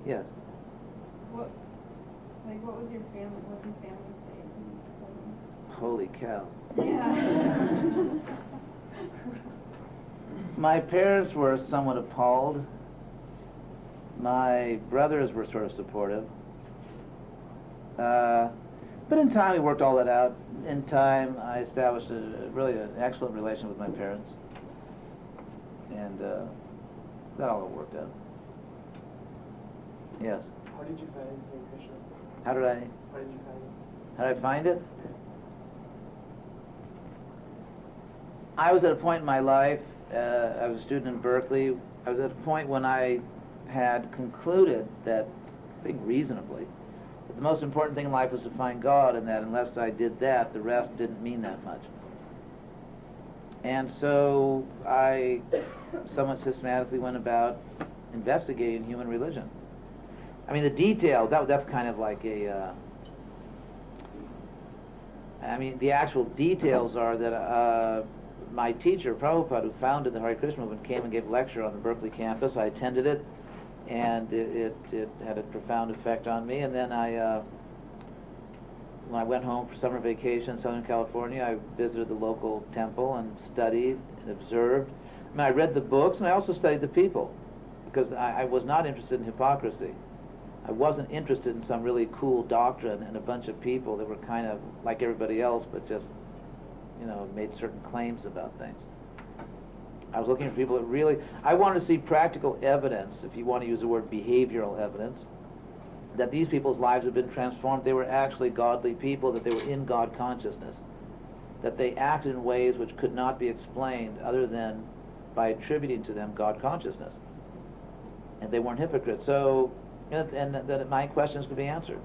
Yes. What was your family? What did your family say? Holy cow. Yeah. My parents were somewhat appalled. My brothers were sort of supportive. But in time, we worked all that out. In time, I established really an excellent relation with my parents. And that all worked out. Yes. How did you find Krishna? How did I How did you find it? How did I find it? I was at a point in my life, I was a student in Berkeley, I was at a point when I had concluded that, I think reasonably, that the most important thing in life was to find God, and that unless I did that, the rest didn't mean that much. And so I somewhat systematically went about investigating human religion. I mean, the details, that's kind of like a... the actual details are that my teacher, Prabhupada, who founded the Hare Krishna movement, came and gave a lecture on the Berkeley campus. I attended it, and it had a profound effect on me. And then when I went home for summer vacation in Southern California, I visited the local temple and studied and observed. I read the books, and I also studied the people, because I was not interested in hypocrisy. I wasn't interested in some really cool doctrine and a bunch of people that were kind of like everybody else, but just, made certain claims about things. I was looking for people that really... I wanted to see practical evidence, if you want to use the word behavioral evidence, that these people's lives had been transformed. They were actually godly people, that they were in God consciousness, that they acted in ways which could not be explained other than by attributing to them God consciousness. And they weren't hypocrites. So, and that my questions could be answered.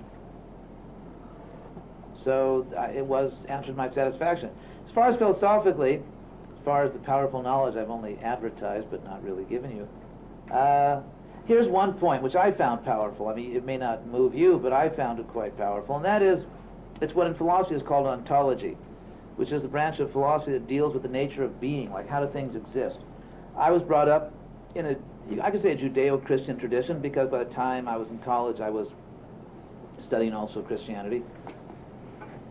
So it was answered to my satisfaction. As far as philosophically, as far as the powerful knowledge I've only advertised but not really given you, here's one point which I found powerful. I mean, it may not move you, but I found it quite powerful, and that is, it's what in philosophy is called ontology, which is the branch of philosophy that deals with the nature of being, like how do things exist. I was brought up in I could say a Judeo-Christian tradition, because by the time I was in college, I was studying also Christianity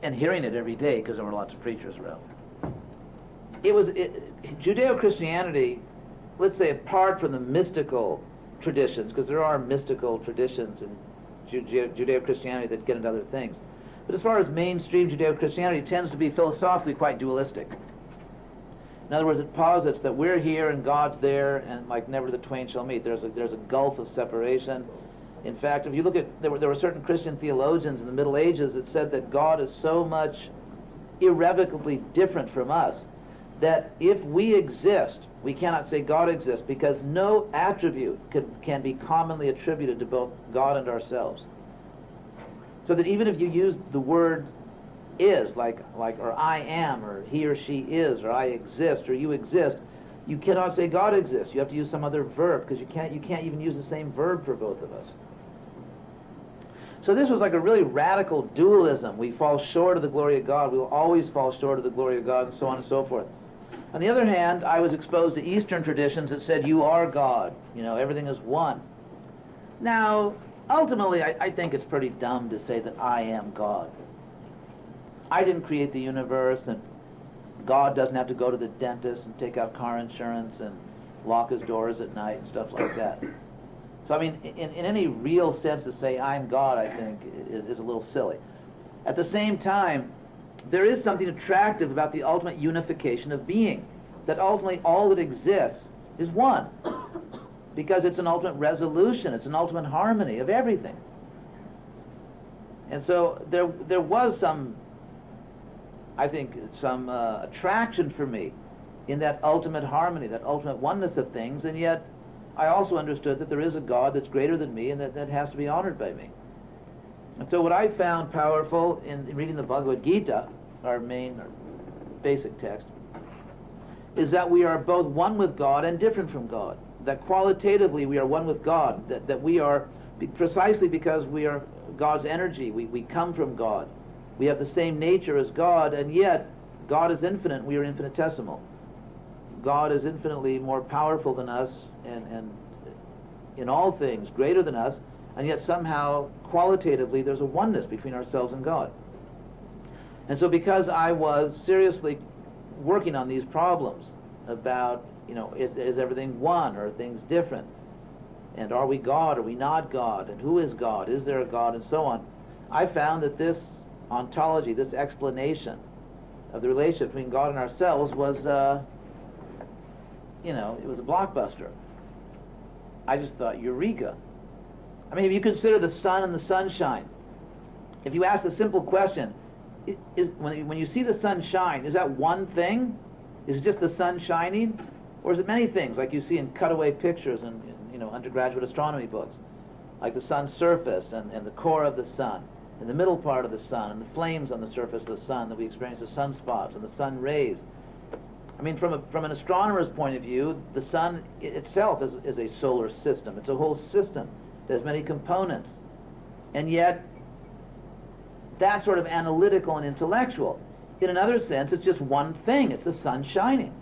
and hearing it every day because there were lots of preachers around. Judeo-Christianity, let's say apart from the mystical traditions, because there are mystical traditions in Judeo-Christianity that get into other things. But as far as mainstream Judeo-Christianity, it tends to be philosophically quite dualistic. In other words, it posits that we're here and God's there, and like never the twain shall meet. There's a gulf of separation. In fact, if you look at, there were certain Christian theologians in the Middle Ages that said that God is so much irrevocably different from us that if we exist, we cannot say God exists, because no attribute can be commonly attributed to both God and ourselves. So that even if you use the word is, like or I am, or he or she is, or I exist, or you exist, you cannot say God exists. You have to use some other verb, because you can't even use the same verb for both of us. So this was like a really radical dualism. We fall short of the glory of God. We will always fall short of the glory of God, and so on and so forth. On the other hand, I was exposed to Eastern traditions that said, you are God. Everything is one. Now, ultimately, I think it's pretty dumb to say that I am God. I didn't create the universe, and God doesn't have to go to the dentist and take out car insurance and lock his doors at night and stuff like that. So, I mean, in any real sense to say I'm God, I think, is a little silly. At the same time, there is something attractive about the ultimate unification of being, that ultimately all that exists is one. because it's an ultimate resolution, it's an ultimate harmony of everything. And so there was some, I think, some attraction for me in that ultimate harmony, that ultimate oneness of things, and yet I also understood that there is a God that's greater than me and that has to be honored by me. And so what I found powerful in reading the Bhagavad Gita, our basic text, is that we are both one with God and different from God. That qualitatively we are one with God, that we are, precisely because we are God's energy, we come from God. We have the same nature as God, and yet God is infinite, we are infinitesimal. God is infinitely more powerful than us and in all things greater than us, and yet somehow qualitatively there's a oneness between ourselves and God. And so because I was seriously working on these problems about, is everything one or are things different? And are we God, are we not God? And who is God? Is there a God? And so on. I found that this ontology, this explanation of the relationship between God and ourselves was, it was a blockbuster. I just thought, eureka. I mean, if you consider the sun and the sunshine, if you ask a simple question, when you see the sun shine, is that one thing? Is it just the sun shining? Or is it many things, like you see in cutaway pictures and undergraduate astronomy books, like the sun's surface and the core of the sun, and the middle part of the sun, and the flames on the surface of the sun that we experience as sunspots, and the sun rays. I mean, from an astronomer's point of view, the sun itself is a solar system. It's a whole system. There's many components. And yet, that's sort of analytical and intellectual. In another sense, it's just one thing. It's the sun shining.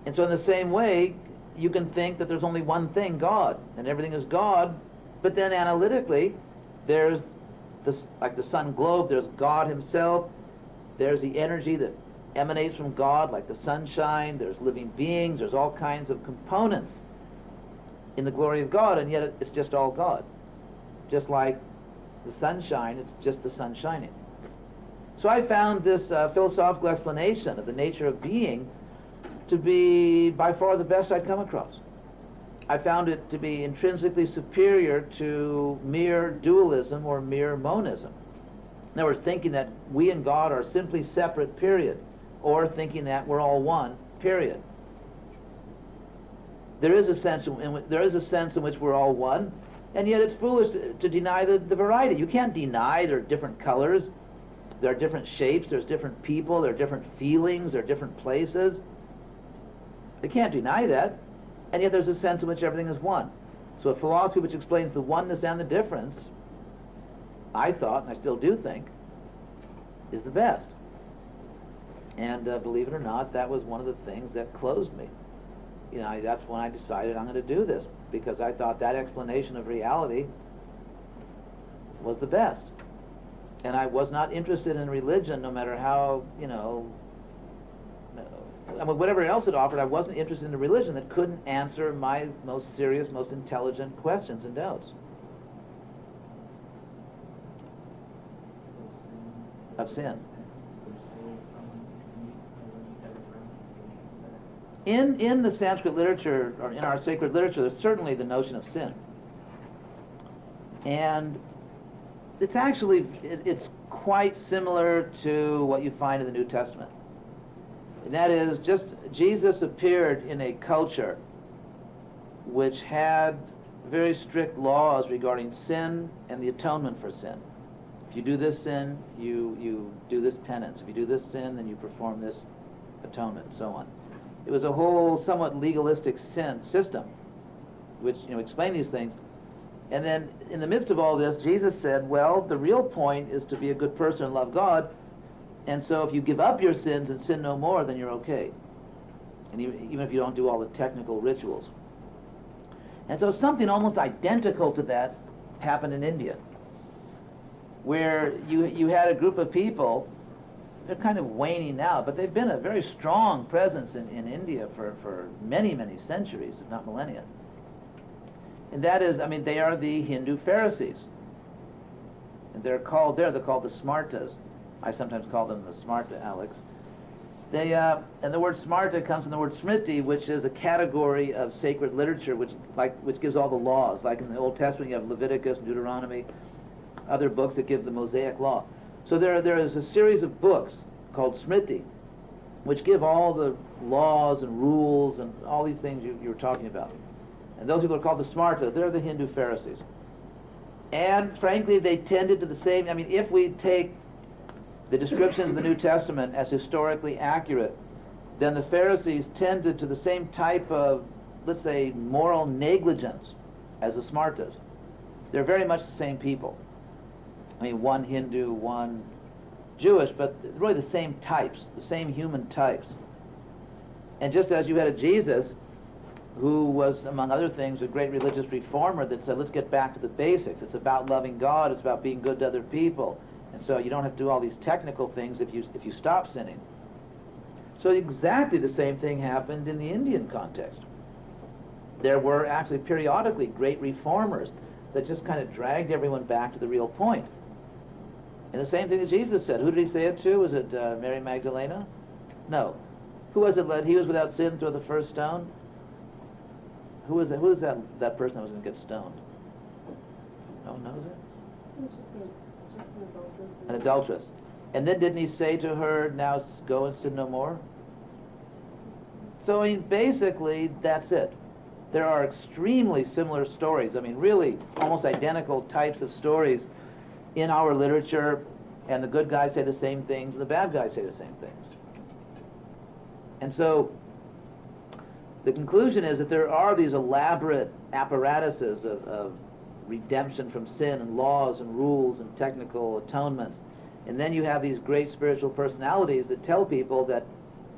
And so in the same way, you can think that there's only one thing, God, and everything is God, but then analytically, there's this, like the sun globe, there's God himself, there's the energy that emanates from God, like the sunshine, there's living beings, there's all kinds of components in the glory of God, and yet it's just all God. Just like the sunshine, it's just the sun shining. So I found this philosophical explanation of the nature of being to be by far the best I'd come across. I found it to be intrinsically superior to mere dualism or mere monism. In other words, thinking that we and God are simply separate, period, or thinking that we're all one, period. There is a sense in which we're all one, and yet it's foolish to deny the variety. You can't deny there are different colors, there are different shapes, there's different people, there are different feelings, there are different places. You can't deny that, and yet there's a sense in which everything is one. So a philosophy which explains the oneness and the difference, I thought, and I still do think, is the best. And believe it or not, that was one of the things that closed me. That's when I decided I'm going to do this, because I thought that explanation of reality was the best. And I was not interested in religion, no matter how, whatever else it offered, I wasn't interested in a religion that couldn't answer my most serious, most intelligent questions and doubts. Of sin. In the Sanskrit literature, or in our sacred literature, there's certainly the notion of sin. And it's quite similar to what you find in the New Testament. And that is, just Jesus appeared in a culture which had very strict laws regarding sin and the atonement for sin. If you do this sin, you do this penance. If you do this sin, then you perform this atonement, and so on. It was a whole somewhat legalistic system which explained these things. And then in the midst of all this, Jesus said, well, the real point is to be a good person and love God, and so if you give up your sins and sin no more, then you're okay. And even if you don't do all the technical rituals. And so something almost identical to that happened in India, where you had a group of people. They're kind of waning now, but they've been a very strong presence in India for many, many centuries, if not millennia. And that is, they are the Hindu Pharisees. And they're called the Smartas. I sometimes call them the Smarta Alex. And the word smarta comes from the word smriti, which is a category of sacred literature, which gives all the laws. Like in the Old Testament, you have Leviticus and Deuteronomy, other books that give the Mosaic law. So there is a series of books called smriti, which give all the laws and rules and all these things you were talking about. And those people are called the smartas. They're the Hindu Pharisees. And frankly, they tended to the same. I mean, if we take the descriptions of the New Testament as historically accurate, then the Pharisees tended to the same type of, let's say, moral negligence as the smartas. They're very much the same people. I mean, one Hindu, one Jewish, but really the same types, the same human types. And just as you had a Jesus who was, among other things, a great religious reformer that said, let's get back to the basics. It's about loving God. It's about being good to other people. And so you don't have to do all these technical things if you stop sinning. So exactly the same thing happened in the Indian context. There were actually periodically great reformers that just kind of dragged everyone back to the real point. And the same thing that Jesus said. Who did he say it to? Was it Mary Magdalena? No. Who was it led? He was without sin, throw the first stone. Who was it? Who was that person that was going to get stoned? No one knows it? An adulteress. And then didn't he say to her, now go and sin no more? So I mean, basically, that's it. There are extremely similar stories. I mean, really almost identical types of stories in our literature, and the good guys say the same things, and the bad guys say the same things. And so the conclusion is that there are these elaborate apparatuses of redemption from sin and laws and rules and technical atonements. And then you have these great spiritual personalities that tell people that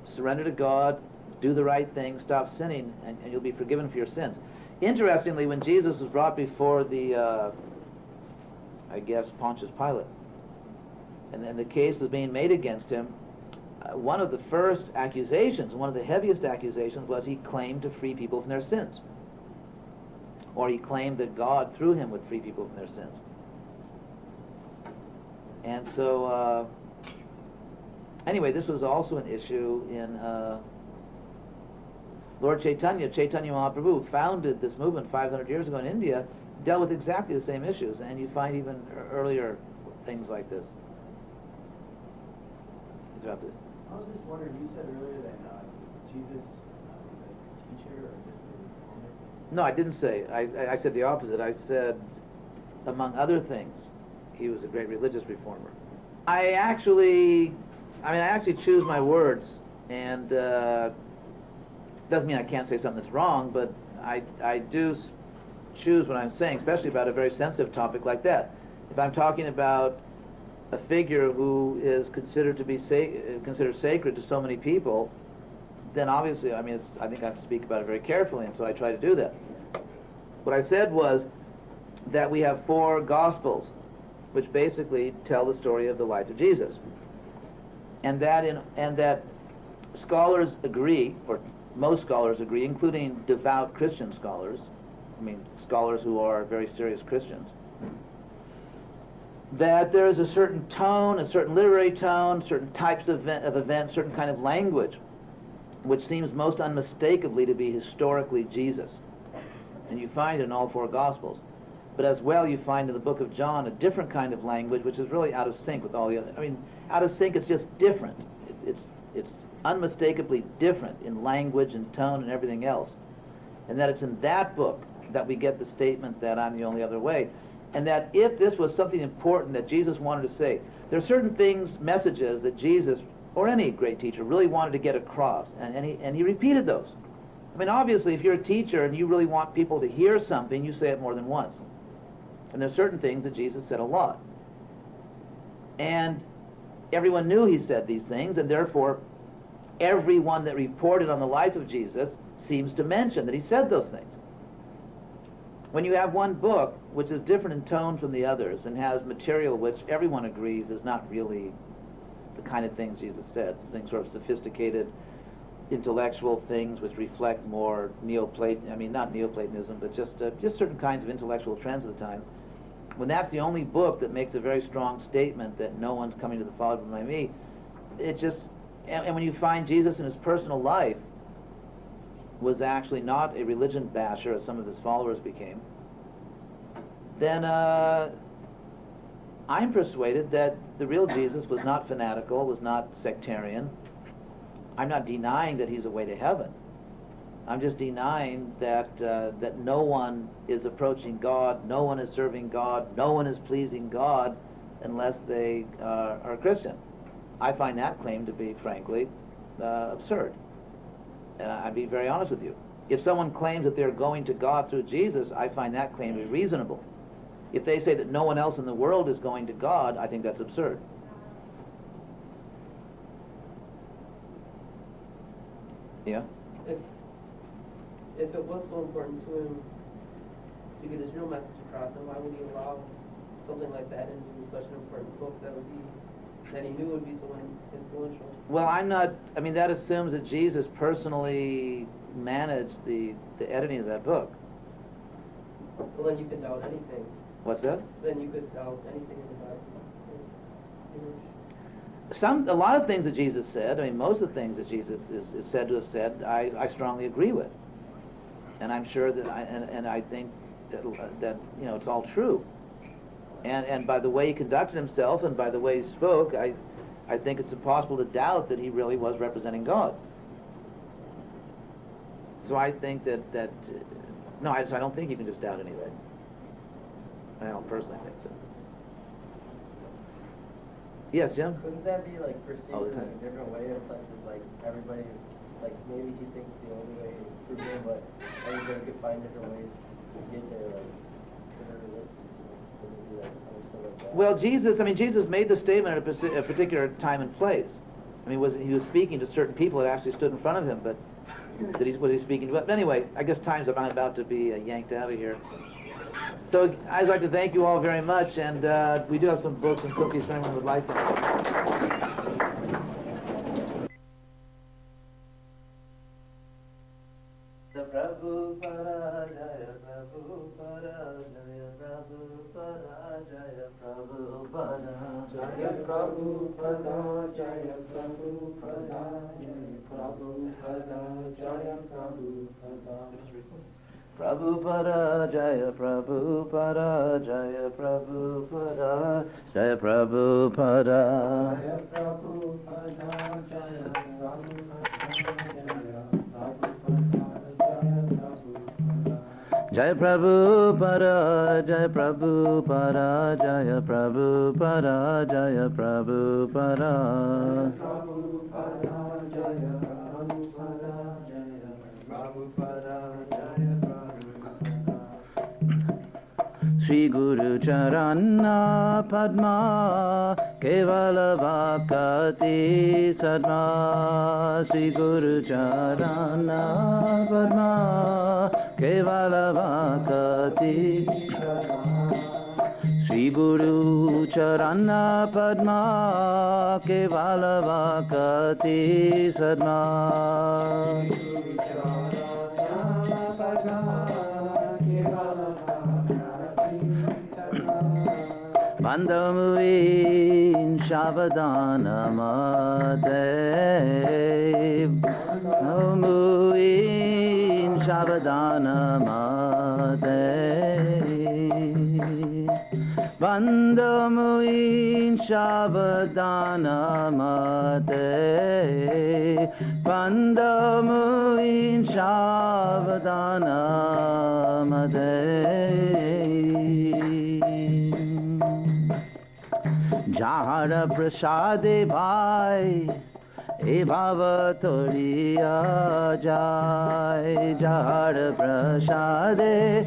surrender to God, do the right thing, stop sinning, and you'll be forgiven for your sins. Interestingly, when Jesus was brought before the, Pontius Pilate, and then the case was being made against him, one of the first accusations, one of the heaviest accusations, was he claimed to free people from their sins. Or he claimed that God, through him, would free people from their sins. And so, anyway, this was also an issue in Lord Chaitanya Mahaprabhu founded this movement 500 years ago in India, dealt with exactly the same issues, and you find even earlier things like this. I was just wondering, you said earlier that Jesus was a teacher or just a reformist? No, I didn't say. I said the opposite. I said, among other things, he was a great religious reformer. I actually choose my words, and doesn't mean I can't say something that's wrong, but I do choose what I'm saying, especially about a very sensitive topic like that. If I'm talking about a figure who is considered to be considered sacred to so many people, then obviously, I think I have to speak about it very carefully, and so I try to do that. What I said was that we have 4 Gospels, which basically tell the story of the life of Jesus, and that scholars agree, or most scholars agree, including devout Christian scholars, scholars who are very serious Christians, that there is a certain tone, a certain literary tone, certain types of events, certain kind of language, which seems most unmistakably to be historically Jesus. And you find it in all 4 Gospels. But as well, you find in the book of John a different kind of language, which is really out of sync with all the other. Out of sync, it's just different. It's unmistakably different in language and tone and everything else. And that it's in that book that we get the statement that I'm the only other way. And that if this was something important that Jesus wanted to say, there are certain things, messages that Jesus, or any great teacher, really wanted to get across, and he repeated those. Obviously, if you're a teacher and you really want people to hear something, you say it more than once. And there are certain things that Jesus said a lot. And everyone knew he said these things, and therefore, everyone that reported on the life of Jesus seems to mention that he said those things. When you have one book which is different in tone from the others and has material which everyone agrees is not really the kind of things Jesus said, things sort of sophisticated, intellectual things which reflect more not Neoplatonism, but just certain kinds of intellectual trends of the time, when that's the only book that makes a very strong statement that no one's coming to the Father but by me, it and when you find Jesus in his personal life was actually not a religion basher, as some of his followers became, then I'm persuaded that the real Jesus was not fanatical, was not sectarian. I'm not denying that he's a way to heaven. I'm just denying that that no one is approaching God, no one is serving God, no one is pleasing God unless they are a Christian. I find that claim to be, frankly, absurd. And I'd be very honest with you. If someone claims that they're going to God through Jesus, I find that claim to be reasonable. If they say that no one else in the world is going to God, I think that's absurd. Yeah? If it was so important to him to get his real message across, then why would he allow something like that into such an important book that he knew would be so influential? Well, I mean, that assumes that Jesus personally managed the editing of that book. Well, then you could doubt anything. What's that? Then you could doubt anything in the Bible. A lot of things that Jesus said, I mean, most of the things that Jesus is said to have said, I strongly agree with. And I'm sure that I think that you know, it's all true. And by the way he conducted himself and by the way he spoke, I think it's impossible to doubt that he really was representing God. So I think that no, I don't think you can just doubt anything. I don't personally think so. Yes, Jim? Couldn't that be like perceived All the in time. a different way, in such as like everybody, like maybe he thinks the only way is through him, but everybody could find different ways to get there, like different religions. Could it be like something like that? Well, Jesus made the statement at a particular time and place. I mean, he was speaking to certain people that actually stood in front of him, but was he speaking to? But anyway, I guess time's about to be yanked out of here. So I'd like to thank you all very much, and we do have some books and cookies for anyone who would like them. Prabhupada, Jaya Prabhupada, Jaya Prabhupada, Jaya Prabhupada, Jaya Prabhupada, Jaya Prabhupada, Jaya Prabhupada, Jaya Prabhupada. Prabhupada, Jaya Prabhupada, Jaya Prabhupada, Jaya Prabhupada. Jaya Prabhupada, Jaya Jaya Prabhupada, Jaya Prabhupada, Jaya Prabhupada, Jaya Prabhupada. Shri Guru Charana Padma Kevala Vakati Sadma. Shri Guru Charana Padma Kevala Vakati Sadma. Shri Guru Charana Padma Kevala Vakati Sadma. Bandhamuin Shavadhanamate Bandhamuin Shavadhanamate Bandhamuin Shavadhanamate Bandhamuin Shavadhanamate Jahara prasade bhai e bhava toriya jai. Jahara prasade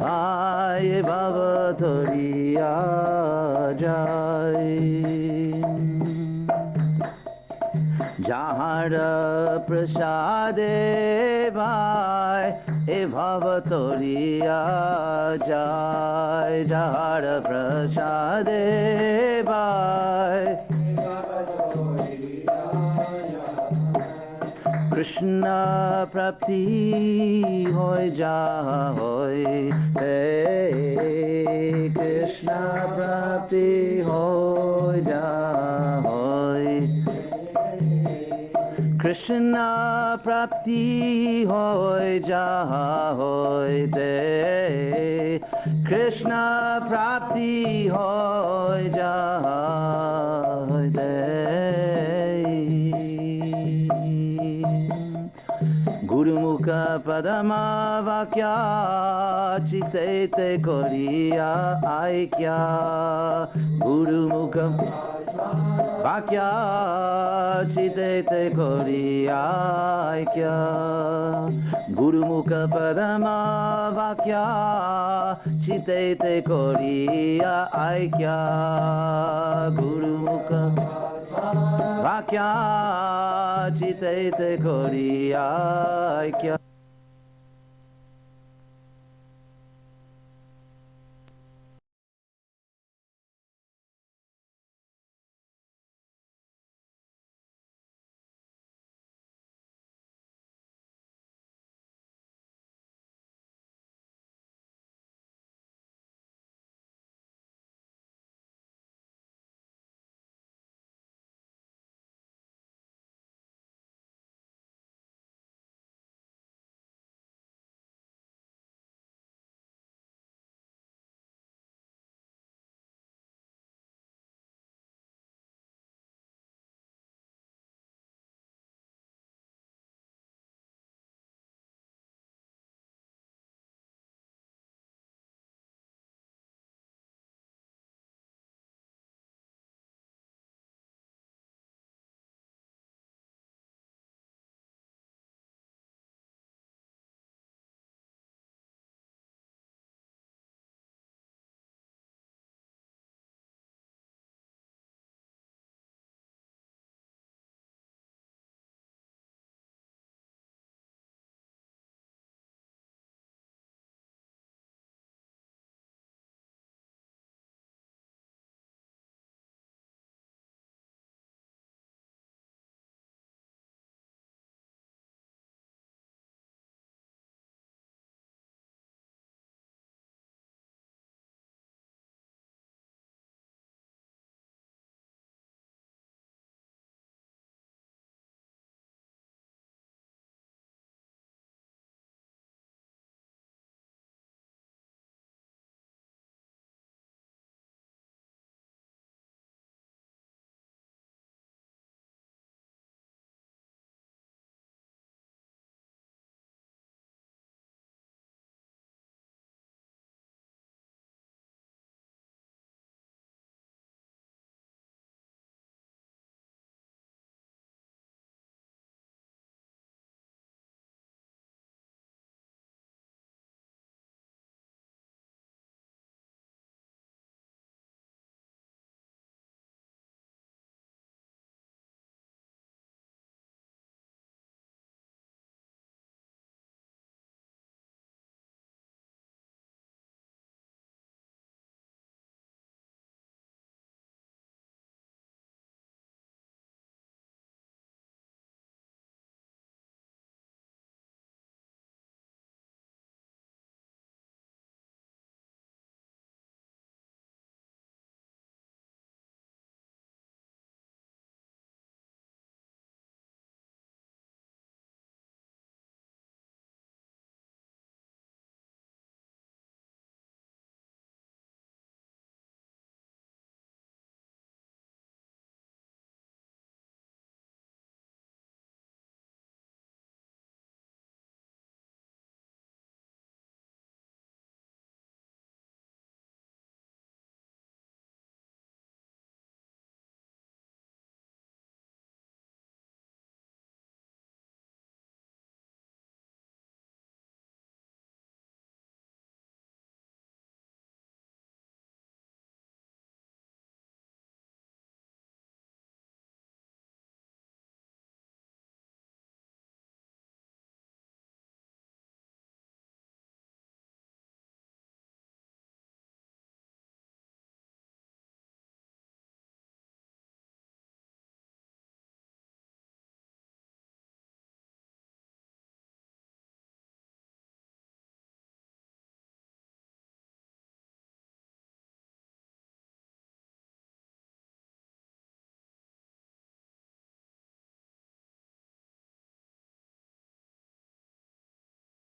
bhai e bhava toriya jai. Jahara prasade bhai e bhava toriya jai. Jahara prasade bhai Krishna prapti hoy jaha hoy. Hey Krishna prapti hoy jaha hoy. Krishna prapti hoy jaha hoy de, Krishna prapti hoy jaha hoy de. Guru Mukha Padama Vakya Chitete Koriya Aikya. Guru Mukha Vakya Chitete Koriya Aikya. Guru Mukha Padama Vakya Chitete Koriya Aikya. Guru Mukha Vakya Chitete Koriya Aikya.